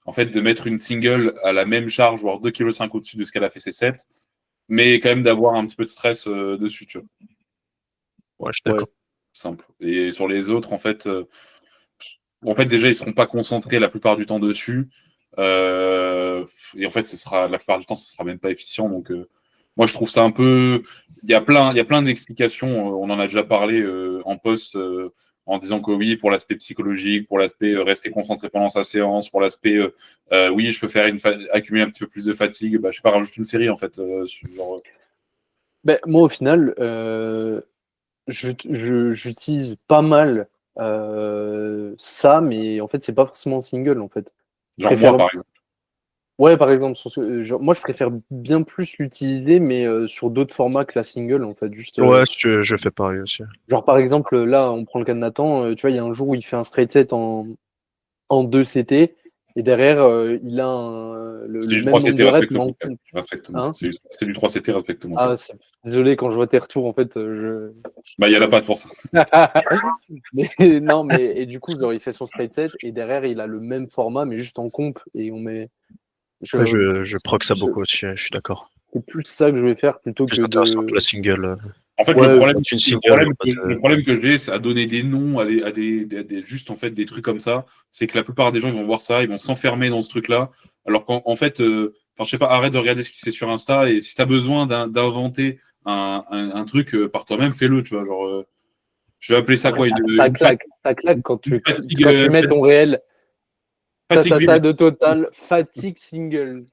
en fait, de mettre une single à la même charge, voire 2,5 kg au-dessus de ce qu'elle a fait ses sets, mais quand même d'avoir un petit peu de stress dessus, tu vois. ouais, je suis ouais. d'accord. Simple. Et sur les autres, en fait, déjà, ils seront pas concentrés la plupart du temps dessus. Euh, et en fait, la plupart du temps, ce sera même pas efficient. Donc, moi, je trouve ça un peu. Il y a plein d'explications. On en a déjà parlé en post en disant que oui, pour l'aspect psychologique, pour l'aspect rester concentré pendant sa séance, pour l'aspect oui, je peux faire accumuler un petit peu plus de fatigue. Bah, je sais pas, rajoute une série en fait. Genre, Ben, moi, au final, j'utilise pas mal ça, mais en fait, c'est pas forcément single, en fait. Je genre moi, préfère, par exemple. ouais, par exemple, moi, je préfère bien plus l'utiliser, mais sur d'autres formats que la single, en fait. Juste, Ouais, je fais pareil aussi. genre, par exemple, là, on prend le cas de Nathan, tu vois, il y a un jour où il fait un straight set en 2 CT, et derrière, il a C'est le du même 3 nombre CT, de reps, mais respecte-moi. Respecte-moi. hein. C'est du 3 CT, respecte-moi. Ah, désolé, quand je vois tes retours, en fait, Bah, il y a la passe pour ça. Mais non, mais et du coup, genre, il fait son straight set et derrière, il a le même format, mais juste en comp et on met. Ouais, Je, je proc ça beaucoup aussi, je suis d'accord. c'est plus ça que je vais faire plutôt Plus que intéressant que de. la single. En fait, Ouais, Une single, y a pas le de... problème que j'ai, c'est à donner des noms juste en fait des trucs comme ça. C'est que la plupart des gens ils vont voir ça, ils vont s'enfermer dans ce truc-là. Alors qu'en fait, enfin, je sais pas, arrête de regarder ce qui c'est sur Insta et si tu as besoin d'inventer un truc par toi-même, fais-le. Tu vois, genre, je vais appeler ça ouais, quoi ça claque fatigue, quand tu mets ton réel fatigue tatata VMS. de total fatigue single.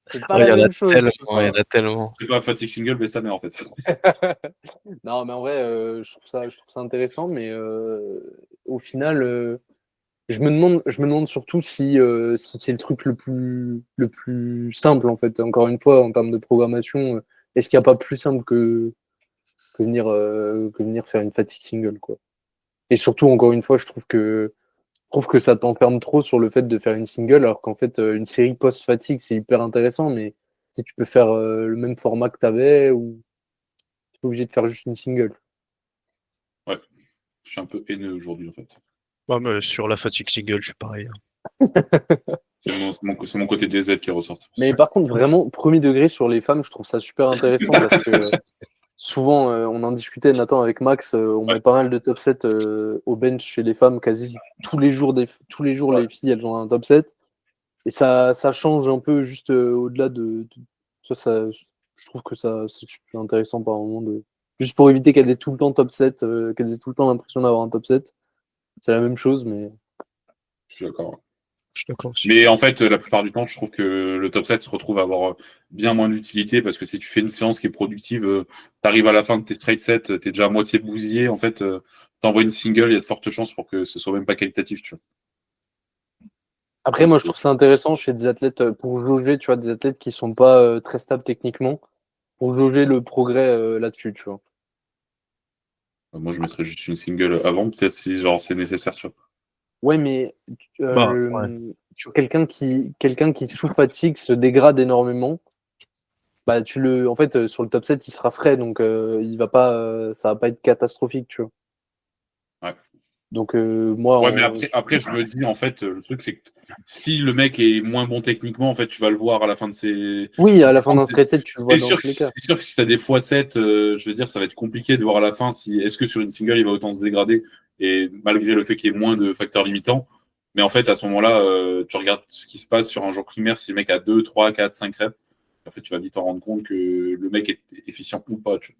C'est pas Ouais, il la y en a même chose. tellement, il y en a tellement. C'est pas fatigue single, mais ça met en fait. Non, mais en vrai, je trouve ça intéressant, mais au final. Je me demande surtout si c'est le truc le plus simple, en fait. Encore une fois, en termes de programmation, est-ce qu'il n'y a pas plus simple que venir faire une fatigue single, quoi. Et surtout, encore une fois, je trouve que ça t'enferme trop sur le fait de faire une single, alors qu'en fait, une série post-fatigue, c'est hyper intéressant, mais si tu peux faire le même format que tu avais, ou tu es obligé de faire juste une single. Ouais, je suis un peu haineux aujourd'hui en fait. Ouais, mais sur la fatigue single, je suis pareil. C'est mon côté DZ qui ressort. Mais par contre, vraiment, premier degré sur les femmes, je trouve ça super intéressant parce que souvent, on en discutait, Nathan, avec Max, on Ouais, met pas mal de top 7 au bench chez les femmes, quasi tous les jours, ouais. les filles, elles ont un top 7. Et ça change un peu juste au-delà de ça, je trouve que ça, c'est super intéressant par moment de. Juste pour éviter qu'elle ait tout le temps top 7, qu'elle ait tout le temps l'impression d'avoir un top 7. C'est la même chose, mais. Je suis d'accord. Je suis d'accord aussi. Mais en fait, la plupart du temps, je trouve que le top 7 se retrouve à avoir bien moins d'utilité parce que si tu fais une séance qui est productive, tu arrives à la fin de tes straight sets, tu es déjà à moitié bousillé. En fait, t'envoies une single, il y a de fortes chances pour que ce soit même pas qualitatif. Tu vois. Après, moi, je trouve ça intéressant chez des athlètes, pour jauger, tu vois, des athlètes qui sont pas très stables techniquement, pour jauger le progrès là-dessus, tu vois. Moi, je mettrais juste une single avant, peut-être si genre c'est nécessaire. Tu vois. Ouais, mais Ouais. tu vois, quelqu'un qui sous fatigue se dégrade énormément. Bah, en fait, sur le top 7, il sera frais, donc ça va pas être catastrophique, tu vois. Ouais. Donc, moi, Ouais, mais après, je me dis, en fait, le truc, c'est que si le mec est moins bon techniquement, en fait, tu vas le voir à la fin de ses. oui, à la fin d'un straight set, tu le vois dans tous les cas. C'est sûr que si tu as des x7, je veux dire, ça va être compliqué de voir à la fin si est-ce que sur une single, il va autant se dégrader, et malgré le fait qu'il y ait moins de facteurs limitants. Mais en fait, à ce moment-là, tu regardes ce qui se passe sur un jour primaire, si le mec a 2, 3, 4, 5 reps, en fait, tu vas vite t'en rendre compte que le mec est efficient ou pas. Tu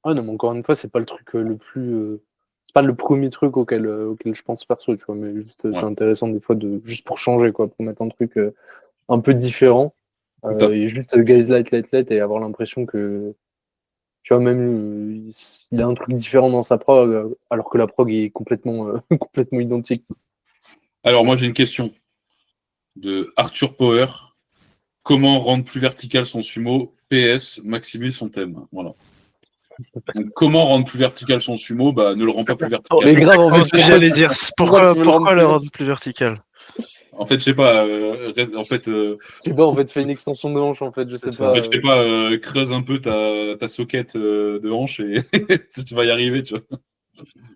Ah non, mais encore une fois, c'est pas le truc le plus. C'est pas le premier truc auquel je pense perso, tu vois, mais juste vois. c'est Ouais, intéressant des fois juste pour changer, quoi, pour mettre un truc un peu différent. tout à fait. Et juste guys light et avoir l'impression que, tu vois, même il a un truc différent dans sa prog, alors que la prog est complètement, complètement identique. Alors, moi, j'ai une question de Arthur Power. Comment rendre plus vertical son sumo? PS, maximise son thème. Voilà. Donc, comment rendre plus vertical son sumo? Bah, ne le rend pas plus Oh, mais vertical. grave, en Comment fait, ça, j'allais dire, pourquoi tu veux le rendre pourquoi le plus rendre plus vertical? En fait, je sais pas. En fait, Je sais pas, en fait, fais une extension de hanche, en fait, je sais C'est ça. pas. je sais pas. Creuse un peu ta socket de hanche et tu vas y arriver. Tu vois.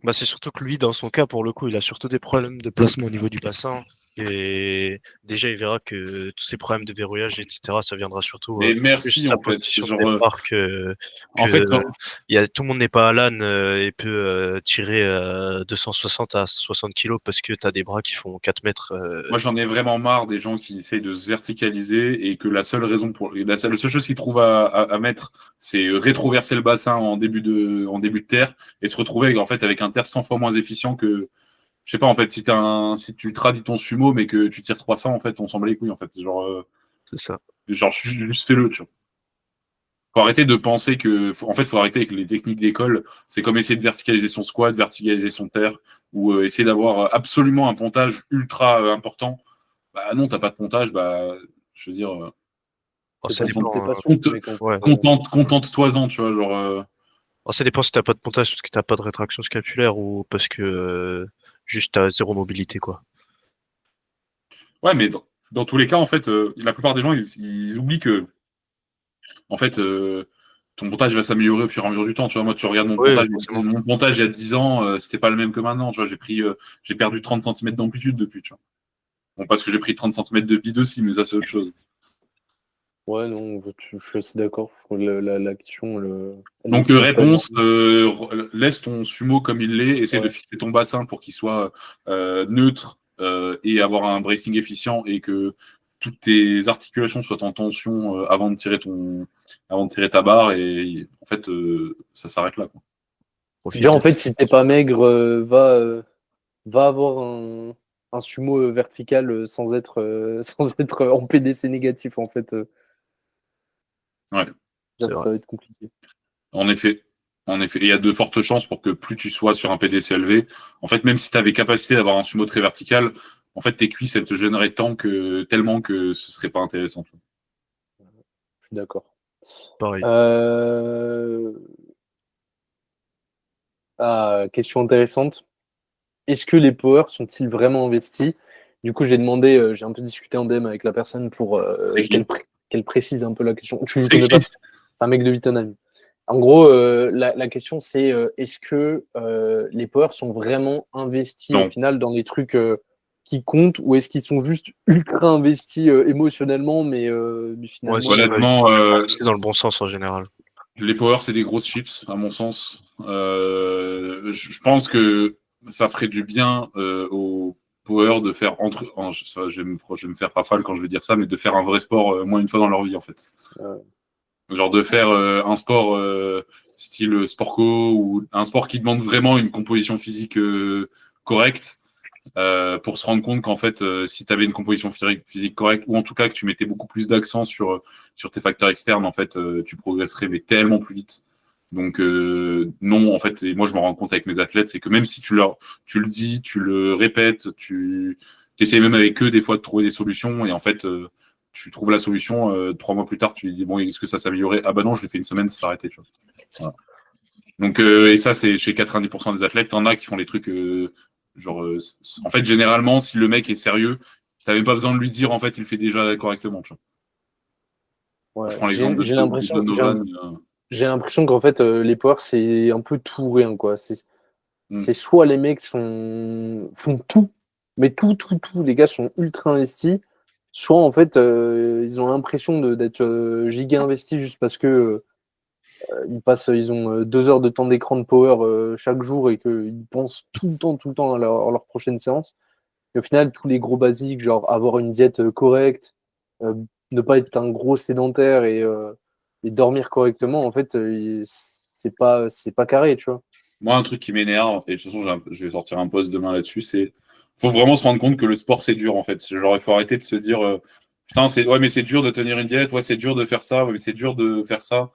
Bah, c'est surtout que lui, dans son cas, pour le coup, il a surtout des problèmes de placement au niveau du bassin. Et déjà, il verra que tous ces problèmes de verrouillage, etc., ça viendra surtout Mais plus merci sa en fait. position de Genre, départ en fait, tout le monde n'est pas à l'âne et peut tirer 260 à 60 kilos parce que tu as des bras qui font 4 mètres. moi, j'en ai vraiment marre des gens qui essayent de se verticaliser et que la seule raison pour la seule chose qu'ils trouvent à mettre, c'est rétroverser le bassin en début de terre et se retrouver en fait avec un terre 100 fois moins efficient que. Je sais pas, en fait, si tu tradis ton sumo, mais que tu tires 300, en fait, on s'en bat les couilles, en fait. C'est ça. Genre juste fais-le, tu vois. Faut arrêter de penser en fait, faut arrêter avec les techniques d'école. C'est comme essayer de verticaliser son squat, verticaliser son terre, ou essayer d'avoir absolument un pontage ultra important. Bah non, t'as pas de pontage, bah, je veux dire, Alors, T'es ça pas, dépend. t'es pas sur le mec, Ouais. contente-toi-en, tu vois, genre. Alors, ça dépend si t'as pas de pontage parce que t'as pas de rétraction scapulaire ou parce que juste t'as zéro mobilité, quoi. Ouais, mais dans tous les cas, en fait, la plupart des gens, ils oublient que, en fait, ton pontage va s'améliorer au fur et à mesure du temps. Tu vois, moi, tu regardes Oui, mon pontage il y a 10 ans, c'était pas le même que maintenant. Tu vois, j'ai perdu 30 cm d'amplitude depuis, tu vois. Bon, parce que j'ai pris 30 cm de bide aussi, mais ça, c'est autre chose. Ouais, non, je suis assez d'accord. La question, elle Donc, nécessite pas réponse, énormément. laisse ton sumo comme il l'est, essaie de Ouais. fixer ton bassin pour qu'il soit neutre et avoir un bracing efficient et que toutes tes articulations soient en tension avant de tirer ta barre et en fait, ça s'arrête là, quoi. Déjà, en fait, si t'es pas maigre, va avoir un sumo vertical sans être en PDC négatif, en fait. Ouais, Là, C'est vrai. ça va être compliqué. en effet. En effet, il y a de fortes chances pour que plus tu sois sur un PDC élevé, en fait, même si tu avais capacité d'avoir un sumo très vertical, en fait, tes cuisses, elles te gêneraient tellement que ce serait pas intéressant. Je suis d'accord. Pareil. Euh... Question intéressante. Est-ce que les powers sont-ils vraiment investis? Du coup, j'ai demandé, j'ai un peu discuté en DM avec la personne pour C'est qui? qu'elle précise un peu la question. Je ne C'est connais pas, qui? c'est un mec de Vitonami. En gros, la question c'est est-ce que les powers sont vraiment investis au Non. final dans les trucs qui comptent ou est-ce qu'ils sont juste ultra investis émotionnellement, mais Ouais, finalement. je Honnêtement, pense que c'est dans le bon sens en général. les powers, c'est des grosses chips, à mon sens. Je pense que ça ferait du bien aux powers de faire je vais me faire rafale quand je vais dire ça, mais de faire un vrai sport moins une fois dans leur vie, en fait. euh, Genre de faire un sport style sport-co ou un sport qui demande vraiment une composition physique correcte, pour se rendre compte qu'en fait, si tu avais une composition physique correcte, ou en tout cas que tu mettais beaucoup plus d'accent sur tes facteurs externes, en fait, tu progresserais mais tellement plus vite. Donc non, en fait, et moi je me rends compte avec mes athlètes, c'est que même si tu le dis, tu le répètes, tu essayes même avec eux des fois de trouver des solutions, et en fait, tu trouves la solution, 3 mois plus tard, tu lui dis bon, est-ce que ça s'améliorait? Ah bah non, je l'ai fait une semaine, ça s'est arrêté, tu vois. Voilà. Donc et ça, c'est chez 90% des athlètes, t'en as qui font les trucs en fait, généralement, si le mec est sérieux, t'as même pas besoin de lui dire, en fait, il le fait déjà correctement, tu vois. Ouais. Je prends l'exemple J'ai de l'impression, Donovan. j'ai l'impression qu'en fait, les power, c'est un peu tout ou rien, quoi. Mm. C'est soit les mecs font tout, mais tout, les gars sont ultra investis, soit en fait, ils ont l'impression d'être giga investis juste parce que ils ont 2 heures de temps d'écran de power chaque jour et qu'ils pensent tout le temps à leur prochaine séance. Et au final, tous les gros basiques, genre avoir une diète correcte, euh, ne pas être un gros sédentaire et dormir correctement, en fait, c'est pas carré, tu vois. Moi, un truc qui m'énerve, et de toute façon, je vais sortir un post demain là-dessus, c'est faut vraiment se rendre compte que le sport, c'est dur, en fait. Genre, il faut arrêter de se dire putain, ouais, mais c'est dur de tenir une diète, ouais, c'est dur de faire ça, ouais, mais c'est dur de faire ça.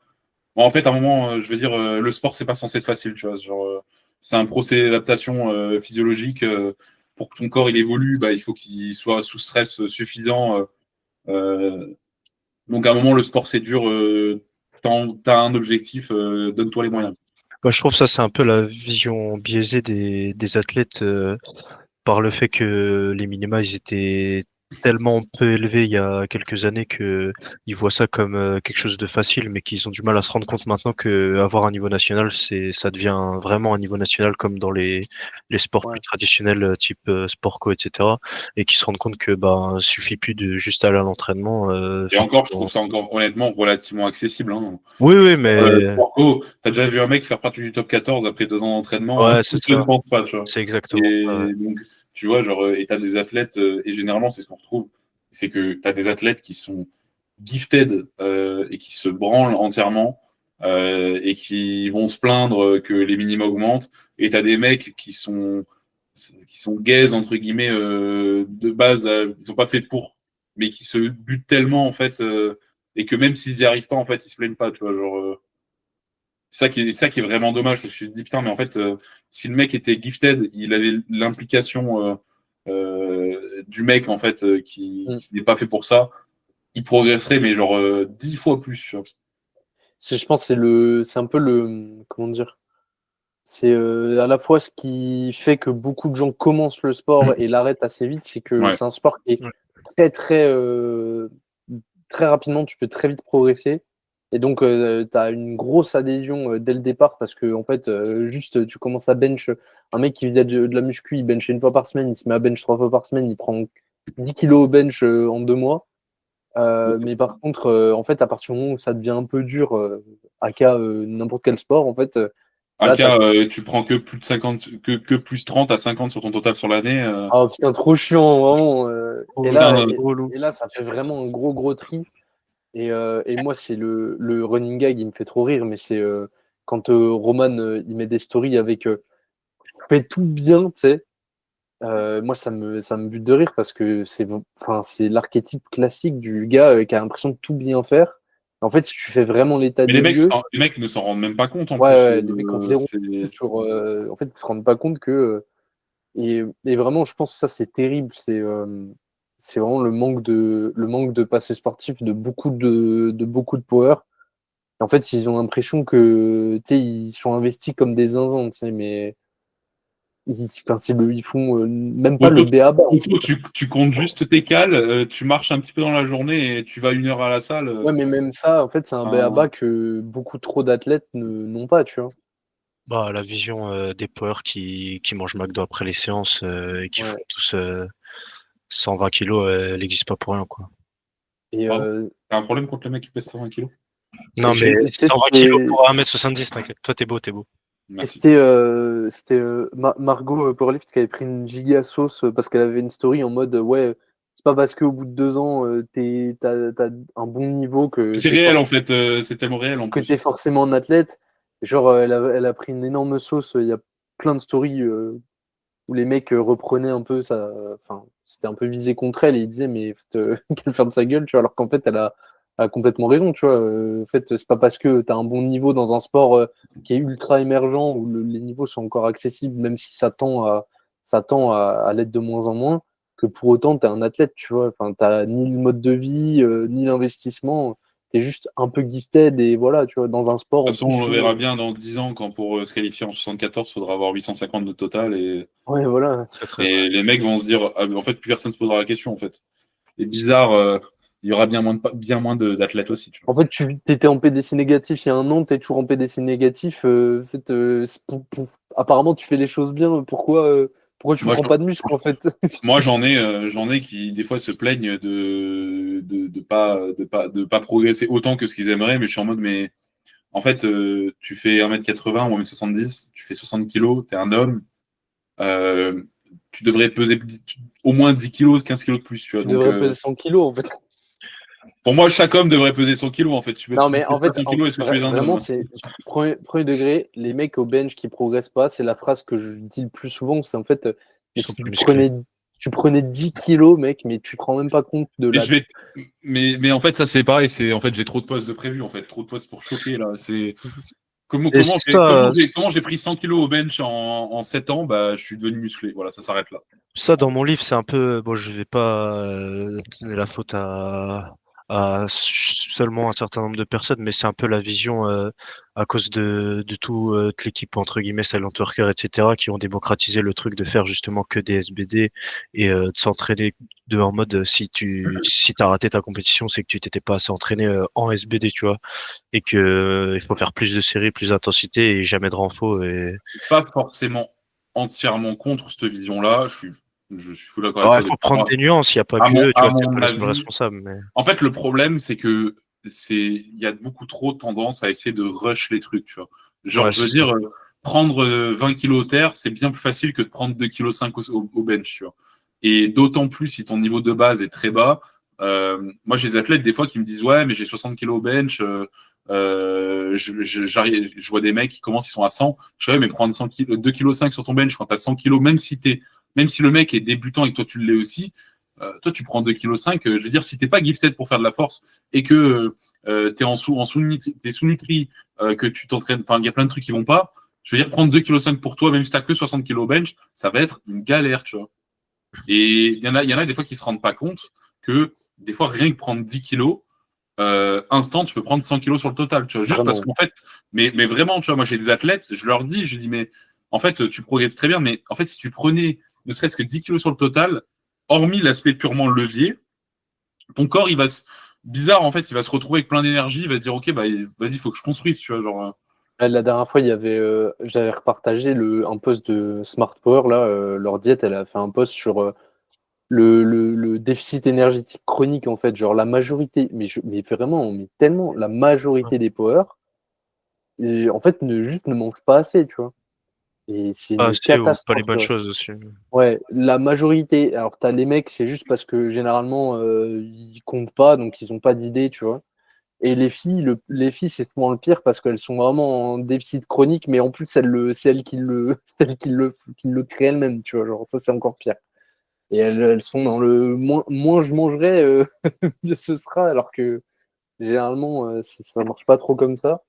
Bon, en fait, à un moment, je veux dire, le sport, c'est pas censé être facile, tu vois. Genre, c'est un procès d'adaptation physiologique. Pour que ton corps il évolue, bah, il faut qu'il soit sous stress suffisant. Donc, à un moment, le sport, c'est dur. T'as un objectif, donne-toi les moyens. Moi, je trouve ça, c'est un peu la vision biaisée des athlètes par le fait que les minima, ils étaient tellement peu élevés il y a quelques années que ils voient ça comme quelque chose de facile, mais qu'ils ont du mal à se rendre compte maintenant que avoir un niveau national, ça devient vraiment un niveau national comme dans les sports Ouais. plus traditionnels type sport co, etc. Et qu'ils se rendent compte que bah suffit plus de juste aller à l'entraînement. Et encore, je trouve ça encore honnêtement relativement accessible. Hein. Oui, oui, mais T'as déjà vu un mec faire partie du top 14 après 2 ans d'entraînement? ouais, c'est Je ne ça. pense pas, tu vois. C'est exactement ça. Ouais. Et donc, tu vois, genre, et t'as des athlètes, et généralement, c'est ce qu'on retrouve, c'est que t'as des athlètes qui sont gifted et qui se branlent entièrement et qui vont se plaindre que les minima augmentent. Et t'as des mecs qui sont gays, entre guillemets, de base, ils sont pas faits pour, mais qui se butent tellement, en fait, et que même s'ils y arrivent pas, en fait, ils se plaignent pas, tu vois, genre. C'est ça qui est vraiment dommage, parce que je me suis dit, putain, mais en fait, si le mec était gifted, il avait l'implication du mec, en fait, qui n'est pas fait pour ça, il progresserait, mais genre 10 fois plus. Tu vois. Je pense que c'est un peu comment dire, c'est à la fois ce qui fait que beaucoup de gens commencent le sport et l'arrêtent assez vite, c'est que Ouais. c'est un sport qui est Ouais. très rapidement, tu peux très vite progresser. Et donc, tu as une grosse adhésion dès le départ parce que, en fait, juste, tu commences à bench. Un mec qui faisait de la muscu, il bench une fois par semaine, il se met à bench 3 fois par semaine, il prend 10 kilos au bench en 2 mois. Mais par contre, en fait, à partir du moment où ça devient un peu dur, aka n'importe quel sport, en fait, là, Aka, tu prends que plus de 50, que plus 30 à 50 sur ton total sur l'année. oh putain, trop chiant, vraiment. Oh, Et putain, là, relou. et là, ça fait vraiment un gros tri. Et moi, c'est le running gag, il me fait trop rire, mais c'est quand Roman il met des stories avec fait tout bien, tu sais. Moi, ça me bute de rire parce que c'est l'archétype classique du gars qui a l'impression de tout bien faire. En fait, si tu fais vraiment l'état mais des lieux, les mecs ne s'en rendent même pas compte en ouais, plus. ouais, les mecs ont zéro sur. En fait, ils se rendent pas compte que. Et vraiment, je pense que ça, c'est terrible. C'est vraiment le manque de passé sportif de beaucoup de power. En fait, ils ont l'impression que, tu sais, ils sont investis comme des zinzins, tu sais, mais ils font même pas le Auto, BABA. tu comptes juste tes cales, tu marches un petit peu dans la journée et tu vas 1 heure à la salle. Ouais, mais même ça, en fait, c'est un Enfin, BABA que beaucoup trop d'athlètes n'ont pas, tu vois. Bah, la vision des powers qui mangent McDo après les séances et qui font Ouais. tous 120 kilos, elle n'existe pas pour rien, quoi. Et, pardon, t'as un problème contre le mec qui pèse 120 kilos? Non, mais tu sais, 120 kilos pour 1m70, t'inquiète. Toi, t'es beau, t'es beau. Merci. c'était Margot Powerlift qui avait pris une giga sauce parce qu'elle avait une story en mode ouais, c'est pas parce qu'au bout de 2 ans, t'as un bon niveau C'est réel en fait, c'est tellement réel en que plus. t'es forcément un athlète. Genre, elle a pris une énorme sauce. Il y a plein de stories où les mecs reprenaient un peu ça. Enfin, c'était un peu visé contre elle et ils disaient, mais qu'elle ferme sa gueule, tu vois, alors qu'en fait, elle a complètement raison, tu vois. En fait, c'est pas parce que tu as un bon niveau dans un sport qui est ultra émergent où les niveaux sont encore accessibles, même si ça tend à l'être de moins en moins, que pour autant, tu es un athlète, tu vois. Enfin, tu ni le mode de vie, ni l'investissement. Tu es juste un peu gifted et voilà, tu vois, dans un sport De en toute façon, plus. on le verra bien dans 10 ans, quand pour se qualifier en 74, il faudra avoir 850 de total. Ouais, voilà. Très, très vrai. Et les mecs vont se dire, ah, mais en fait, plus personne se posera la question, en fait. Et bizarre, il y aura bien moins d'athlètes aussi. Tu vois. En fait, tu étais en PDC négatif il y a un an, tu es toujours en PDC négatif. En fait, apparemment, tu fais les choses bien. Pourquoi tu Moi, prends pas de muscle, en fait? Moi, j'en ai qui des fois se plaignent de pas progresser autant que ce qu'ils aimeraient, mais je suis en mode, mais en fait, tu fais 1m80 ou 1m70, tu fais 60 kilos, t'es un homme, euh, tu devrais peser au moins 10 kilos, 15 kilos de plus, tu vois. Tu Donc, devrais peser 100 kilos, en fait. pour moi, chaque homme devrait peser 100 kilos, en fait. Tu Non, peux mais en pas fait, 100 kilos, est-ce que tu es un vraiment, homme? c'est premier degré. Les mecs au bench qui progressent pas, c'est la phrase que je dis le plus souvent. C'est en fait, Ils mais sont si plus musclés. tu prenais 10 kilos, mec, mais tu te rends même pas compte de Mais la. mais en fait, ça c'est pareil. En fait, j'ai trop de postes de prévu. En fait, trop de postes pour choquer là. Et Comment j'ai pris 100 kilos au bench en 7 ans, bah, je suis devenu musclé. Voilà, ça s'arrête là. ça, dans mon livre, c'est un peu. Bon, je vais pas donner la faute à seulement un certain nombre de personnes, mais c'est un peu la vision à cause de toute l'équipe, entre guillemets, Silent Worker, etc., qui ont démocratisé le truc de faire justement que des SBD et de s'entraîner en mode si t'as raté ta compétition, c'est que tu t'étais pas assez entraîné en SBD, tu vois, et que il faut faire plus de séries, plus d'intensité et jamais de renfort. Et Pas forcément entièrement contre cette vision-là. Je suis full d'accord avec alors, il toi. faut prendre des nuances, il n'y a pas que, tu À vois, c'est pas mon les seuls avis, responsables, mais. en fait, le problème, c'est que il y a beaucoup trop tendance à essayer de rush les trucs, tu vois. Genre, Ouais, je c'est veux ça. dire, prendre 20 kilos au terre, c'est bien plus facile que de prendre 2,5 kg au bench, tu vois. Et d'autant plus si ton niveau de base est très bas. Moi, j'ai des athlètes, des fois, qui me disent, ouais, mais j'ai 60 kilos au bench, je vois des mecs qui commencent, ils sont à 100. Je sais, mais prendre 100 kilos, 2,5 kg sur ton bench quand tu as 100 kilos, même si le mec est débutant et que toi, tu l'es aussi, toi, tu prends 2,5 kg. Je veux dire, si t'es pas gifted pour faire de la force et que t'es t'es sous-nutri, que tu t'entraînes, enfin, il y a plein de trucs qui vont pas. Je veux dire, prendre 2,5 kg pour toi, même si t'as que 60 kg au bench, ça va être une galère, tu vois. Et il y en a des fois qui se rendent pas compte que des fois, rien que prendre 10 kilos, instant, tu peux prendre 100 kilos sur le total, tu vois. Juste parce Vraiment. qu'en fait, mais vraiment, tu vois, moi j'ai des athlètes, je dis, mais en fait, tu progresses très bien, mais en fait, si tu prenais ne serait-ce que 10 kilos sur le total, hormis l'aspect purement levier, ton corps, bizarre, en fait, il va se retrouver avec plein d'énergie, il va se dire, ok, bah, vas-y, il faut que je construise, tu vois, genre. La dernière fois, j'avais repartagé un post de Smart Power, là, leur diète, elle a fait un post sur le déficit énergétique chronique, en fait. Genre la majorité, mais vraiment, mais tellement, la majorité des power, et, en fait, juste ne mangent pas assez, tu vois. Et c'est Pas une assez ou pas les catastrophe, tu bonnes vois. choses aussi. Ouais, la majorité, alors t'as les mecs, c'est juste parce que généralement, ils comptent pas, donc ils ont pas d'idée, tu vois. Et les filles, les filles, c'est souvent le pire parce qu'elles sont vraiment en déficit chronique, mais en plus, c'est elles c'est elles qui le créent elles-mêmes, tu vois. Genre, ça, c'est encore pire. Et elles sont dans le moins je mangerai, mieux ce sera, alors que généralement, ça marche pas trop comme ça.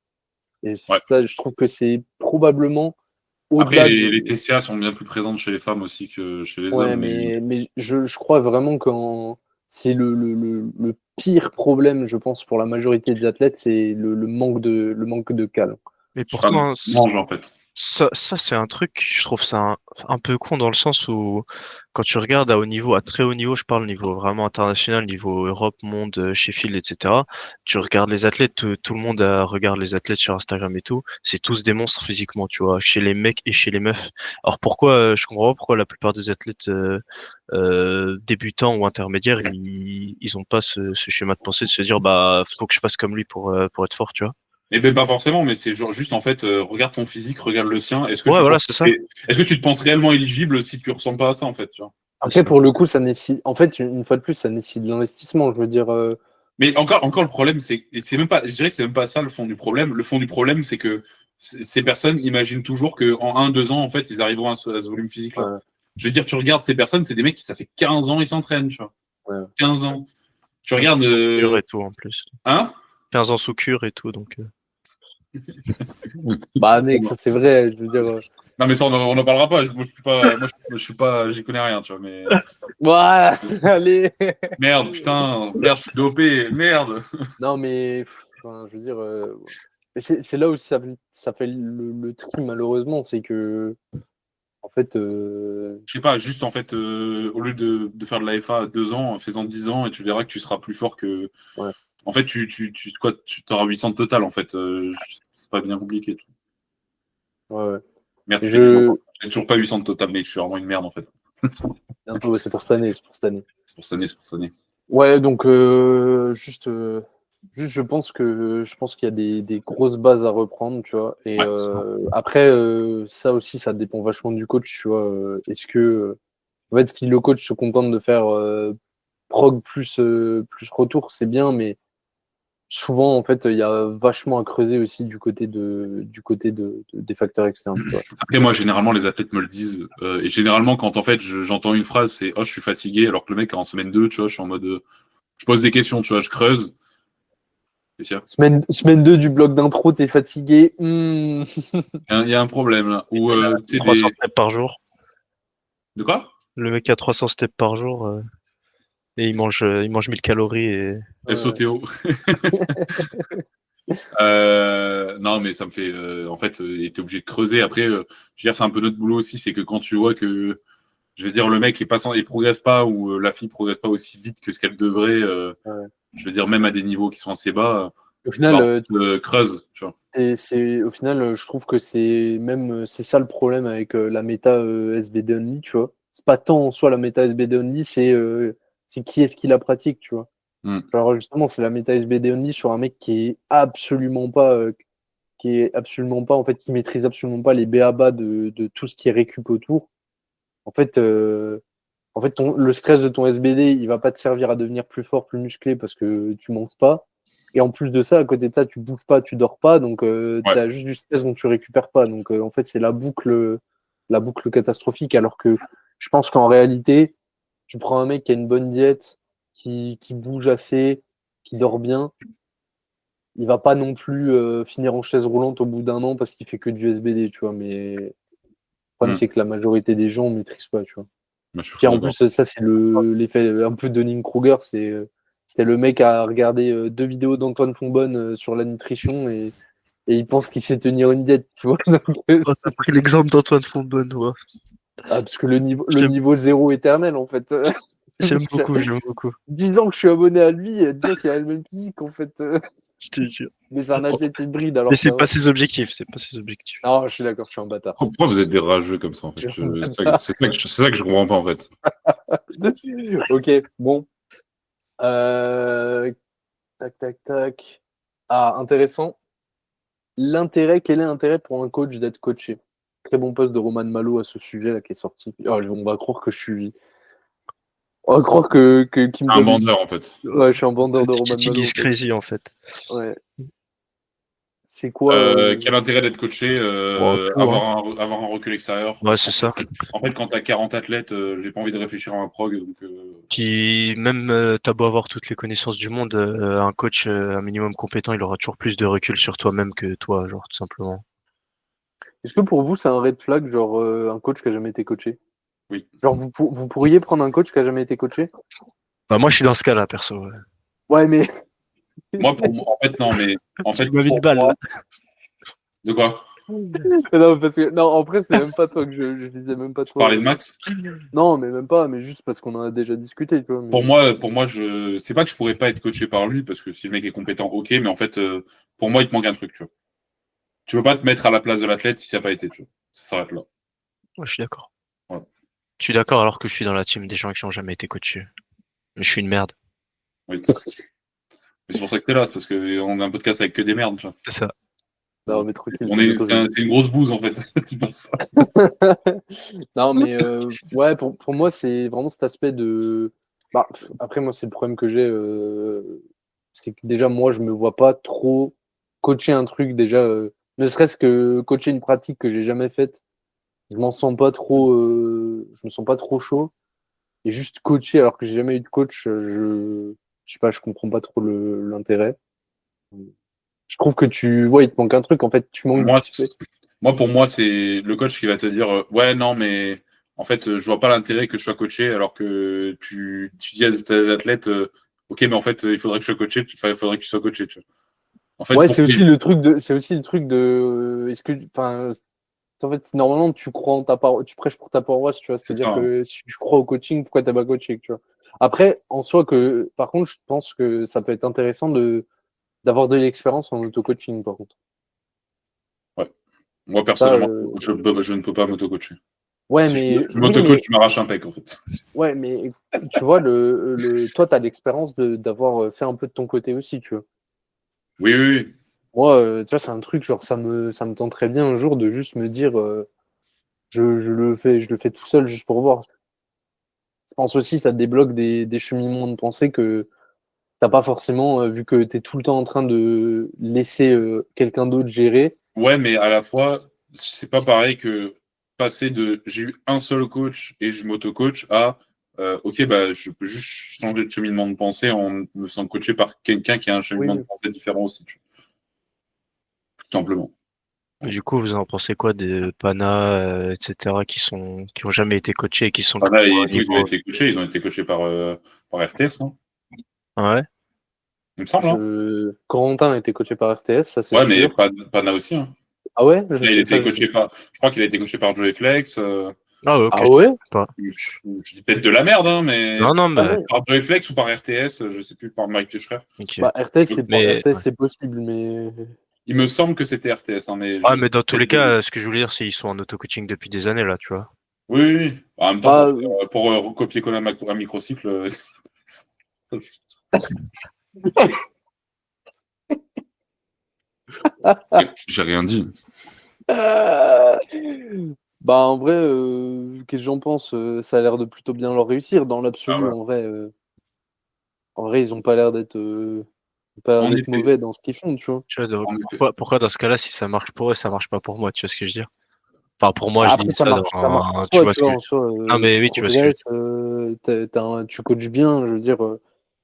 Et Ouais. ça, je trouve que c'est probablement Après, au-delà de. les TCA sont bien plus présentes chez les femmes aussi que chez les Ouais, hommes, mais mais je crois vraiment que c'est le pire problème, je pense, pour la majorité des athlètes, c'est le manque de cale. Mais je sais pas, pourtant, mange en fait. ça c'est un truc, je trouve ça un peu con dans le sens où quand tu regardes à haut niveau, à très haut niveau, je parle niveau vraiment international, niveau Europe, monde, Sheffield, etc. Tu regardes les athlètes, tout le monde regarde les athlètes sur Instagram et tout, c'est tous des monstres physiquement, tu vois, chez les mecs et chez les meufs. Alors pourquoi, je comprends pas pourquoi la plupart des athlètes débutants ou intermédiaires, ils ont pas ce schéma de pensée de se dire bah faut que je fasse comme lui pour être fort, tu vois. Mais ben, pas forcément, mais c'est genre juste en fait, regarde ton physique, regarde le sien. Ouais, voilà, c'est ça. Est-ce que tu te penses réellement éligible si tu ressembles pas à ça en fait, tu vois? C'est Après, ça. pour le coup, ça nécessite. En fait, une fois de plus, ça nécessite de l'investissement. Je veux dire, Mais encore le problème, c'est même pas, je dirais que c'est même pas ça le fond du problème. Le fond du problème, c'est que ces personnes imaginent toujours qu'en 1-2 ans, en fait, ils arriveront à ce volume physique-là. Ouais. Je veux dire, tu regardes ces personnes, c'est des mecs qui, ça fait 15 ans, ils s'entraînent, tu vois. Ouais. 15 ans. Tu regardes. Sous cure et tout en plus. Hein 15 ans sous cure et tout, donc. Bah, mec, ça c'est vrai. Je veux dire. Non, mais ça, on n'en parlera pas. Moi, je suis pas, j'y connais rien, tu vois. Mais Ouais, allez. merde, putain, merde, je suis dopé, merde. Non, mais enfin, je veux dire, c'est là où ça fait le tri, malheureusement. C'est que, en fait, Je sais pas, juste en fait, au lieu de faire de la FA à 2 ans, fais-en 10 ans et tu verras que tu seras plus fort que. Ouais. En fait, tu auras 800 de total, en fait. C'est pas bien compliqué. Tout. ouais. Merde, ça Je- fait 10 ans. J'ai toujours pas 800 de total, mec. Je suis vraiment une merde, en fait. Bientôt, ouais, c'est pour cette année. C'est pour cette année. Ouais, donc juste, je pense qu'il y a des grosses bases à reprendre, tu vois. Et Ouais. après, ça aussi, ça dépend vachement du coach, tu vois. Est-ce que, en fait, si le coach se contente de faire prog plus retour, c'est bien, mais souvent, en fait, il y a vachement à creuser aussi du côté des facteurs externes, tu vois. Après, moi, généralement, les athlètes me le disent. Et généralement, quand en fait, j'entends une phrase, c'est oh, je suis fatigué, alors que le mec, en semaine 2, tu vois, je suis en mode. Je pose des questions, tu vois, je creuse. C'est sûr. Semaine 2 du bloc d'intro, t'es fatigué. Il y a un problème là. Ou, tu sais, 300 steps par jour. De quoi Le mec a 300 steps par jour et il mange 1000 calories. Et... SOTO. Non, mais ça me fait. En fait, t'es obligé de creuser. Après, je veux dire, c'est un peu notre boulot aussi, c'est que quand tu vois que. Je veux dire, le mec il progresse pas ou la fille progresse pas aussi vite que ce qu'elle devrait. Je veux dire, même à des niveaux qui sont assez bas. Au final, Creuse, tu vois. au final, je trouve que c'est ça le problème avec la méta SBD only, tu vois. C'est pas tant en soi la méta SBD only, c'est qui est-ce qui la pratique, tu vois. Alors justement, c'est la méta SBD only sur un mec qui est absolument pas, en fait, qui maîtrise absolument pas les b.a.-ba de tout ce qui est récup autour. En fait, le stress de ton SBD, il va pas te servir à devenir plus fort, plus musclé parce que tu manges pas. Et en plus de ça, à côté de ça, tu bouges pas, tu dors pas, donc tu as juste du stress dont tu récupères pas. Donc en fait, c'est la boucle catastrophique. Alors que je pense qu'en réalité, tu prends un mec qui a une bonne diète, qui bouge assez, qui dort bien, il va pas non plus finir en chaise roulante au bout d'un an parce qu'il fait que du SBD, tu vois. Mais le problème, c'est que la majorité des gens ne maîtrisent pas, tu vois. Puis en plus, ça, c'est l'effet un peu de Dunning-Kruger. C'est le mec à regarder 2 vidéos d'Antoine Fonbonne sur la nutrition et il pense qu'il sait tenir une diète, tu vois. Donc, t'as pris l'exemple d'Antoine Fonbonne, ouais. parce que le niveau zéro éternel, en fait. J'aime beaucoup. 10 ans que je suis abonné à lui, dire qu'il a le même physique, en fait. Je te jure. Mais c'est un athlète hybride. Alors Mais c'est pas ses objectifs, Non, je suis d'accord, je suis un bâtard. Pourquoi vous êtes des rageux comme ça, en fait c'est ça que je comprends pas, en fait. Ok, bon. Tac. Ah, intéressant. Quel est l'intérêt pour un coach d'être coaché? Très bon post de Roman Malo à ce sujet là qui est sorti. Oh, on va croire que on va croire qu'il me Un donne... bandeur, en fait. Ouais, je suis un bandeur de Roman Malo. C'est crazy, en fait. Ouais. C'est quoi Quel intérêt d'être coaché avoir un recul extérieur. Ouais, c'est ça. En fait, quand tu as 40 athlètes, j'ai pas envie de réfléchir à un prog. Donc, Qui, même t'as beau avoir toutes les connaissances du monde, un coach un minimum compétent, il aura toujours plus de recul sur toi-même que toi, genre, tout simplement. Est-ce que pour vous, c'est un red flag, genre un coach qui a jamais été coaché? Oui. Genre, vous pourriez prendre un coach qui a jamais été coaché? Bah, moi, je suis dans ce cas-là, perso. Ouais, mais... Moi, en fait, non, mais... En fait, tu m'as mis une balle, là. De quoi? Non, parce que... non, en fait, c'est même pas toi que je disais même pas toi. Parler de Max? Non, mais même pas, mais juste parce qu'on en a déjà discuté, tu vois. Mais... Pour moi, c'est pas que je pourrais pas être coaché par lui, parce que si le mec est compétent, ok, mais en fait, pour moi, il te manque un truc, tu vois. Tu peux pas te mettre à la place de l'athlète si ça n'a pas été, tu vois. Ça s'arrête là. Ouais, je suis d'accord. Ouais. Je suis d'accord alors que je suis dans la team des gens qui n'ont jamais été coachés. Mais je suis une merde. Oui. Mais c'est pour ça que t'es là, c'est parce qu'on a un podcast avec que des merdes, tu vois. C'est ça. Non, mais tranquille. C'est une grosse bouse, en fait. Non, mais ouais, pour moi, c'est vraiment cet aspect de... Bah, après, moi, c'est le problème que j'ai. C'est que déjà, moi, je me vois pas trop coacher un truc déjà Ne serait-ce que coacher une pratique que j'ai jamais faite, je m'en sens pas trop, je me sens pas trop chaud. Et juste coacher alors que j'ai jamais eu de coach, je sais pas, je comprends pas trop l'intérêt. Je trouve que il te manque un truc en fait, tu manques. Moi, pour moi, c'est le coach qui va te dire ouais, non, mais en fait, je vois pas l'intérêt que je sois coaché alors que tu dis à tes athlètes ok, mais en fait, il faudrait que je sois coaché, il faudrait que tu sois coaché. Tu vois. En fait, Ouais, c'est aussi le truc de, est-ce que, enfin, en fait, normalement, tu crois en ta parole, tu prêches pour ta paroisse, tu vois. c'est C'est-à-dire ça. Hein. que si tu crois au coaching, pourquoi t'as pas coaché, tu vois. Après, en soi, par contre, je pense que ça peut être intéressant d'avoir de l'expérience en auto-coaching, par contre. Ouais. Moi, Ça, personnellement, je ne peux pas m'auto-coacher. ouais, Si mais je oui, m'auto-coach, mais je m'arrache un pec, en fait. ouais, mais tu vois, toi, tu as l'expérience d'avoir fait un peu de ton côté aussi, tu vois. Oui, oui, oui. Moi, tu vois, c'est un truc, genre, ça me tenterait bien un jour de juste me dire, je le fais tout seul juste pour voir. Je pense aussi, ça te débloque des cheminements de pensée que t'as pas forcément, vu que tu es tout le temps en train de laisser quelqu'un d'autre gérer. Ouais, mais à la fois, c'est pas pareil que passer de j'ai eu un seul coach et je m'auto-coach à ok, bah, je peux juste changer de cheminement de pensée en me faisant coacher par quelqu'un qui a un cheminement de Oui. pensée différent aussi, tout simplement. Du coup, vous en pensez quoi des Pana, etc., qui ont jamais été coachés et qui sont Enfin, là, à un et tout, niveau. ils ont été coachés par RTS, non? Ah ouais? Il me semble, hein? Corentin a été coaché par RTS, ça c'est Ouais, mais sûr. Pana aussi, hein. Ah ouais, je Là, il a sais été ça, je sais. coaché je crois qu'il a été coaché par Joey Flex. Ah ouais, ok, Ah je ouais? sais pas. Je dis peut-être de la merde, hein, mais Non, non, Ah mais ouais. par Joey Flex ou par RTS, je sais plus, par Mike Schreier. ok. Bah, Mais RTS, ouais. c'est possible, mais. Il me semble que c'était RTS, hein, mais Ah, mais dans tous les peut-être cas, que- ce que je voulais dire, c'est qu'ils sont en auto-coaching depuis des années là, tu vois. Oui, oui, oui. En même temps, Bah, pour recopier-coller un microcycle, j'ai rien dit. euh, bah, en vrai, qu'est-ce que j'en pense? Ça a l'air de plutôt bien leur réussir. Dans Ah l'absolu, ouais. en vrai, ils ont pas l'air d'être En effet, mauvais dans ce qu'ils font, tu vois. Tu vois, donc, en effet. pourquoi dans ce cas-là, si ça marche pour eux, ça marche pas pour moi, tu vois ce que je veux dire? Enfin, pour moi, Bah, je dis après, ça ça marche pour tu toi, vois tu ce que vois, je... en soi, Non, mais tu oui, tu vois ce que je... progresses, tu coaches bien, je veux dire,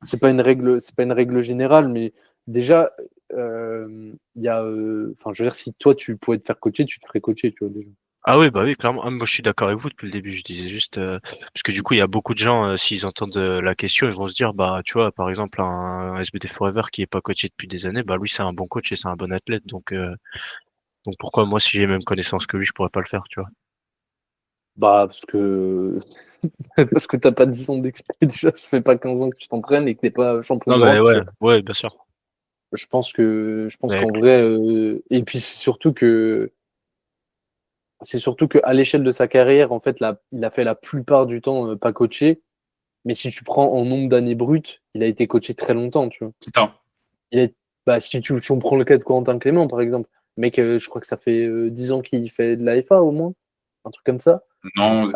c'est pas une règle générale, mais déjà, il y a, enfin, je veux dire, si toi, tu pouvais te faire coacher, tu te ferais coacher, tu vois, déjà. Ah oui, bah oui, clairement. Ah, moi, je suis d'accord avec vous depuis le début. Je disais juste parce que du coup, il y a beaucoup de gens, s'ils entendent la question, ils vont se dire, bah, tu vois, par exemple, un SBD Forever qui est pas coaché depuis des années, bah lui, c'est un bon coach et c'est un bon athlète. Donc pourquoi moi, si j'ai les mêmes connaissances que lui, je pourrais pas le faire, tu vois? Bah, parce que t'as pas 10 ans d'expérience, déjà, ça fait pas 15 ans que tu t'entraînes et que t'es pas champion Non, mais d'Europe, tu ouais, vois. ouais, bien sûr. Je pense Mais qu'en vrai, et puis c'est surtout que à l'échelle de sa carrière, en fait, il a fait la plupart du temps pas coaché. Mais si tu prends en nombre d'années brutes, il a été coaché très longtemps, tu vois. C'est ça. Il a- Bah, si on prend le cas de Corentin Clément, par exemple, mec, je crois que ça fait 10 ans qu'il fait de l'AFA au moins, un truc comme ça. Non,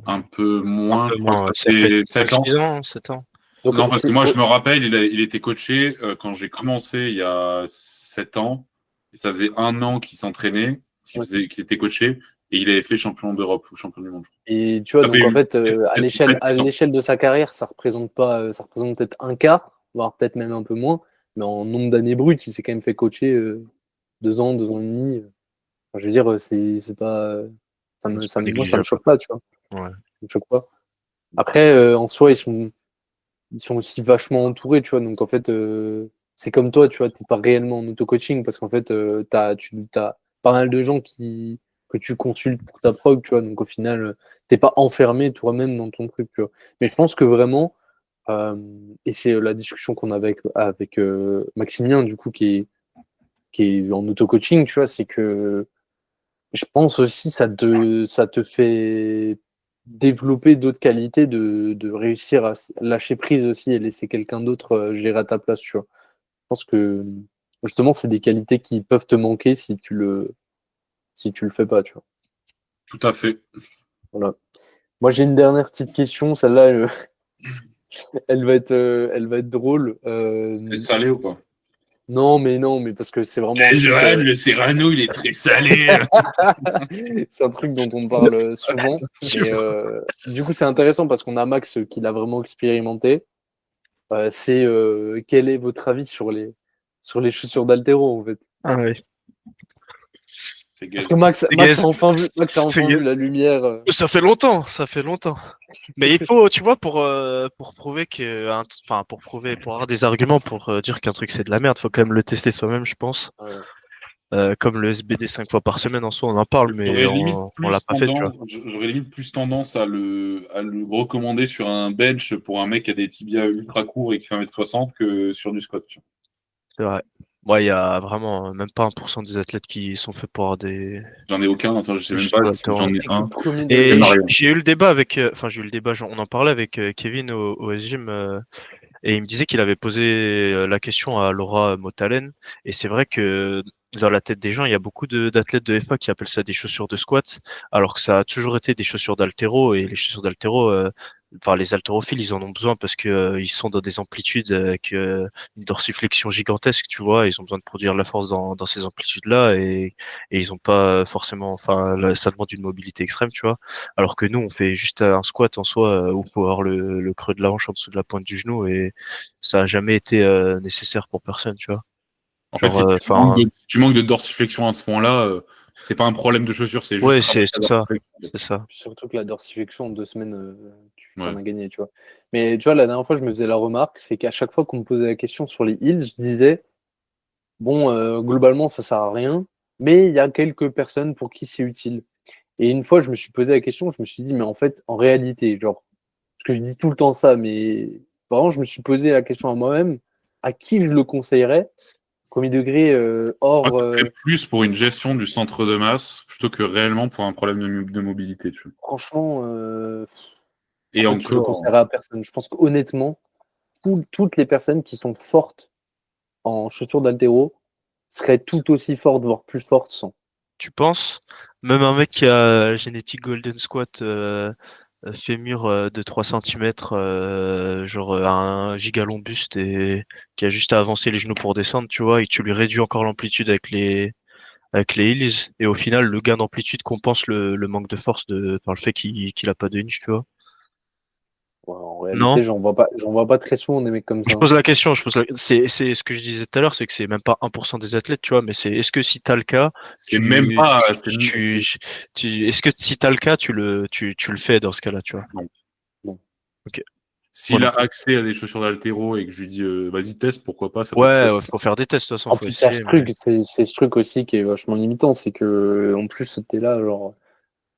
un peu un moins, peu je crois que moins, ça ouais. Ça fait fait cinq 7 ans. six ans, 7 ans. Donc, Non, parce que moi, je me rappelle, il était coaché quand j'ai commencé il y a 7 ans. Et ça faisait un an qu'il s'entraînait, ouais. qu'il était coaché, et il avait fait champion d'Europe ou champion du monde. Et tu vois, Ça fait donc en fait, à 7 l'échelle, à 7 ans. l'échelle de sa carrière, ça représente pas, ça représente peut-être un quart, voire peut-être même un peu moins. Mais en nombre d'années brutes, il s'est quand même fait coacher 2 ans, 2 ans et demi. Enfin, je veux dire, c'est pas, C'est pas moi, ça me négligeable. choque pas, tu vois. Ouais. Ça me choque pas. Après, en soi, ils sont aussi vachement entourés, tu vois. Donc, en fait, c'est comme toi, tu vois, t'es pas réellement en auto-coaching parce qu'en fait, t'as pas mal de gens que tu consultes pour ta prog, tu vois. Donc, au final, t'es pas enfermé toi-même dans ton truc, tu vois. Mais je pense que vraiment, et c'est la discussion qu'on avait avec Maximilien, du coup, qui est en auto-coaching, tu vois, c'est que je pense aussi ça te fait développer d'autres qualités de réussir à lâcher prise aussi et laisser quelqu'un d'autre gérer à ta place, tu vois. Je pense que justement, c'est des qualités qui peuvent te manquer si tu le fais pas, tu vois. Tout à fait. Voilà. Moi, j'ai une dernière petite question. Celle-là, elle va être drôle. C'est salé ou pas? Non, mais parce que c'est vraiment un Eh, truc, Johan, le Serrano, il est très salé. c'est un truc dont on parle souvent. Mais du coup, c'est intéressant parce qu'on a Max qui l'a vraiment expérimenté. C'est quel est votre avis sur les chaussures d'Altero en fait? Ah ouais. C'est Parce gaze. que Max a gaze. enfin vu la lumière. Ça fait longtemps, ça fait longtemps. Mais il faut, tu vois, pour prouver enfin, pour avoir des arguments pour dire qu'un truc c'est de la merde, faut quand même le tester soi-même, je pense. Ouais. Comme le SBD 5 fois par semaine, en soi, on en parle, mais J'aurais limite on l'a pas fait, tu vois. j'aurais limite plus tendance à le recommander sur un bench pour un mec qui a des tibias ultra courts et qui fait 1m60 que sur du squat. Tu vois. C'est vrai. Ouais, il y a vraiment même pas 1% des athlètes qui sont faits pour avoir des J'en ai aucun. Attends, je sais même chaussures pas si j'en ai d'haltéro. un. Premier Et degré. Mario. j'ai eu le débat avec, enfin j'ai eu le débat, on en parlait avec Kevin au S-Gym, et il me disait qu'il avait posé la question à Laura Motalen, et c'est vrai que dans la tête des gens, il y a beaucoup d'athlètes de FA qui appellent ça des chaussures de squat, alors que ça a toujours été des chaussures d'haltéro, et les chaussures d'haltéro, par les haltérophiles, ils en ont besoin parce que ils sont dans des amplitudes avec une dorsiflexion gigantesque, tu vois, ils ont besoin de produire de la force dans ces amplitudes-là, et ils ont pas forcément, enfin, là, ça demande une mobilité extrême, tu vois. Alors que nous, on fait juste un squat en soi où il faut avoir le creux de la hanche en dessous de la pointe du genou, et ça a jamais été nécessaire pour personne, tu vois. En fait, Genre, si enfin, tu manques de dorsiflexion à ce point-là, c'est pas un problème de chaussure, c'est ouais, juste travailler c'est la ça, dorsiflexion. c'est ça. Surtout que la dorsiflexion en 2 semaines, tu t'en Ouais. as gagné, tu vois. Mais tu vois, la dernière fois, je me faisais la remarque, c'est qu'à chaque fois qu'on me posait la question sur les heels, je disais, bon, globalement, ça sert à rien, mais il y a quelques personnes pour qui c'est utile. Et une fois, je me suis posé la question, je me suis dit, mais en fait, en réalité, genre, parce que je dis tout le temps ça, mais vraiment, je me suis posé la question à moi-même, à qui je le conseillerais, premier degré, Moi, hors, ce serait plus pour une gestion du centre de masse plutôt que réellement pour un problème de mobilité. Tu vois. franchement, en Et fait, je le encore, conseillerais à personne. Je pense qu'honnêtement, toutes les personnes qui sont fortes en chaussures d'haltéro seraient tout aussi fortes, voire plus fortes sans. Tu penses? Même un mec qui a génétique Golden Squat fémur de 3 centimètres, genre un gigalon buste et qui a juste à avancer les genoux pour descendre, tu vois, et que tu lui réduis encore l'amplitude avec les heels, et au final, le gain d'amplitude compense le manque de force par le fait qu'il a pas de hinge, tu vois. Ouais, en Non? réalité, j'en vois pas très souvent des mecs comme ça, Je hein. pose la question, c'est ce que je disais tout à l'heure, c'est que c'est même pas 1% des athlètes, tu vois, mais est-ce que si t'as le cas, c'est même pas. est-ce que si t'as le cas, tu le fais dans ce cas-là, tu vois? Non. Bon. Ok. Moi S'il non a plus. accès à des chaussures d'haltéro et que je lui dis vas-y teste, pourquoi pas, ça peut se Ouais, faire. ouais, faut faire des tests, de toute façon, En faut plus, il y a essayer, ce mais. truc, c'est ce truc aussi qui est vachement limitant, c'est que en plus, t'es là, genre,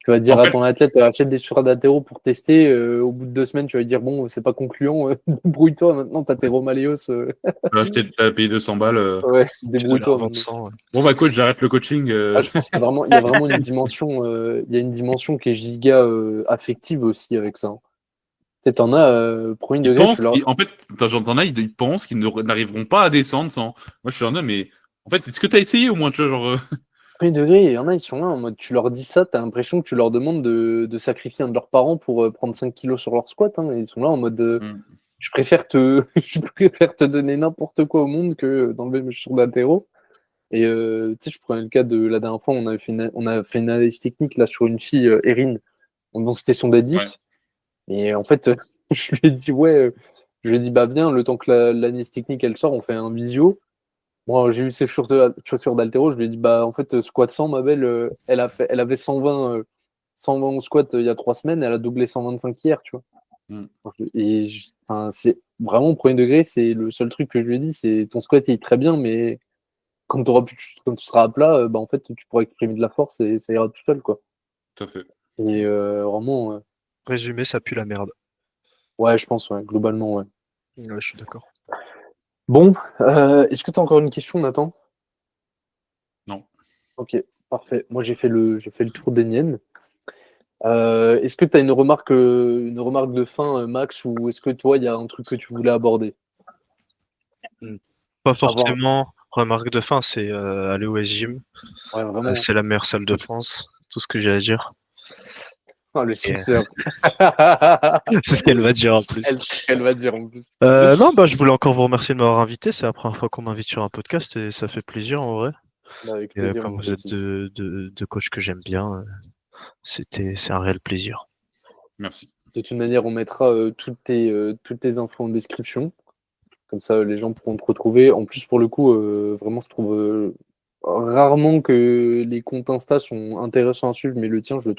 tu vas En dire à fait, ton athlète, achète des chaussures d'haltéro pour tester. Au bout de 2 semaines, tu vas lui dire, bon, c'est pas concluant, débrouille-toi, maintenant, t'as tes Romaléos, t'as payé 200 balles. ouais, Tu dois débrouille-toi revendre maintenant. 100, ouais. Bon bah coach, j'arrête le coaching. Ah, je pense qu'il y a vraiment une dimension, il y a une dimension qui est giga affective aussi avec ça, hein. Tu sais, t'en as, premier Ils degré, tu pensent, leur. en fait, t'en as, ils pensent qu'ils n'arriveront pas à descendre sans. Moi, je suis en mais en fait, est-ce que t'as essayé au moins, tu vois, genre. Premier degré, il y en a, ils sont là en mode, tu leur dis ça, t'as l'impression que tu leur demandes de sacrifier un de leurs parents pour prendre 5 kilos sur leur squat, hein. Ils sont là en mode, je préfère je préfère te donner n'importe quoi au monde que d'enlever mes chaussures d'haltéro. Et tu sais, je prenais le cas de la dernière fois, on a fait une analyse technique là sur une fille, Erin, donc c'était son Ouais. deadlift. Et en fait, je lui ai dit, ouais, je lui ai dit, bah viens, le temps que l'analyse technique elle sort, on fait un visio. Moi, j'ai eu ses chaussures d'haltéro, je lui ai dit, bah en fait, squat 100, ma belle, elle avait 120 au squat il y a 3 semaines, elle a doublé 125 hier, tu vois. Mm. Et enfin, c'est vraiment au premier degré, c'est le seul truc que je lui ai dit, c'est ton squat il est très bien, mais quand tu seras à plat, bah en fait, tu pourras exprimer de la force et ça ira tout seul, quoi. Tout à fait. Et vraiment, Résumé, ça pue la merde. ouais, je pense, ouais, globalement, ouais. Ouais, je suis d'accord. Bon, est-ce que tu as encore une question, Nathan? Non. Ok, parfait. Moi, j'ai fait le tour des miennes. Est-ce que tu as une remarque de fin, Max, ou est-ce que toi, il y a un truc que tu voulais aborder? Pas Avoir, forcément. Remarque de fin, c'est aller au S-Gym. ouais, vraiment. C'est la meilleure salle de France. Tout ce que j'ai à dire. Oh, le suceur. C'est ce qu'elle va dire en plus. Elle va dire en plus. Non, bah, je voulais encore vous remercier de m'avoir invité. C'est la première fois qu'on m'invite sur un podcast et ça fait plaisir en vrai. Avec Et, plaisir, comme moi vous êtes aussi. de coachs que j'aime bien, c'est un réel plaisir. Merci. De toute manière, on mettra toutes tes infos en description. Comme ça, les gens pourront te retrouver. En plus, pour le coup, vraiment, je trouve rarement que les comptes Insta sont intéressants à suivre, mais le tien, je le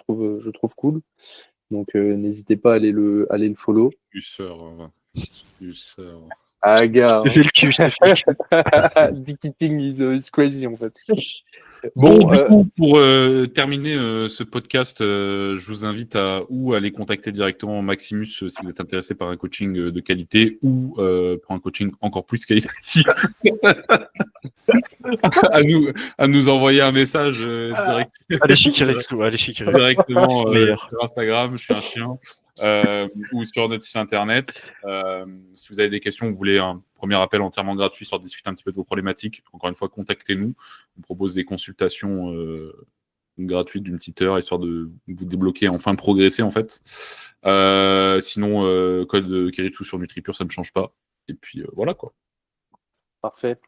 trouve cool. Donc, n'hésitez pas à aller le follow. Suceur. Ah, gars. Je fais le cul, je te fais le cul. Big Eating is crazy, en fait. Bon, du coup, pour terminer ce podcast, je vous invite à aller contacter directement Maximus si vous êtes intéressé par un coaching de qualité ou pour un coaching encore plus qualitatif. à nous envoyer un message direct. Allez, Chikiretsu, allez, Chikiretsu. Directement Meilleur. sur Instagram, je suis un chien, ou sur notre site internet. Si vous avez des questions, vous voulez un premier appel entièrement gratuit sur discuter un petit peu de vos problématiques, encore une fois, contactez-nous. On propose des consultations gratuites d'une petite heure, histoire de vous débloquer, enfin progresser en fait. Sinon, code Kiritsu sur NutriPure, ça ne change pas. Et puis voilà quoi. Parfait.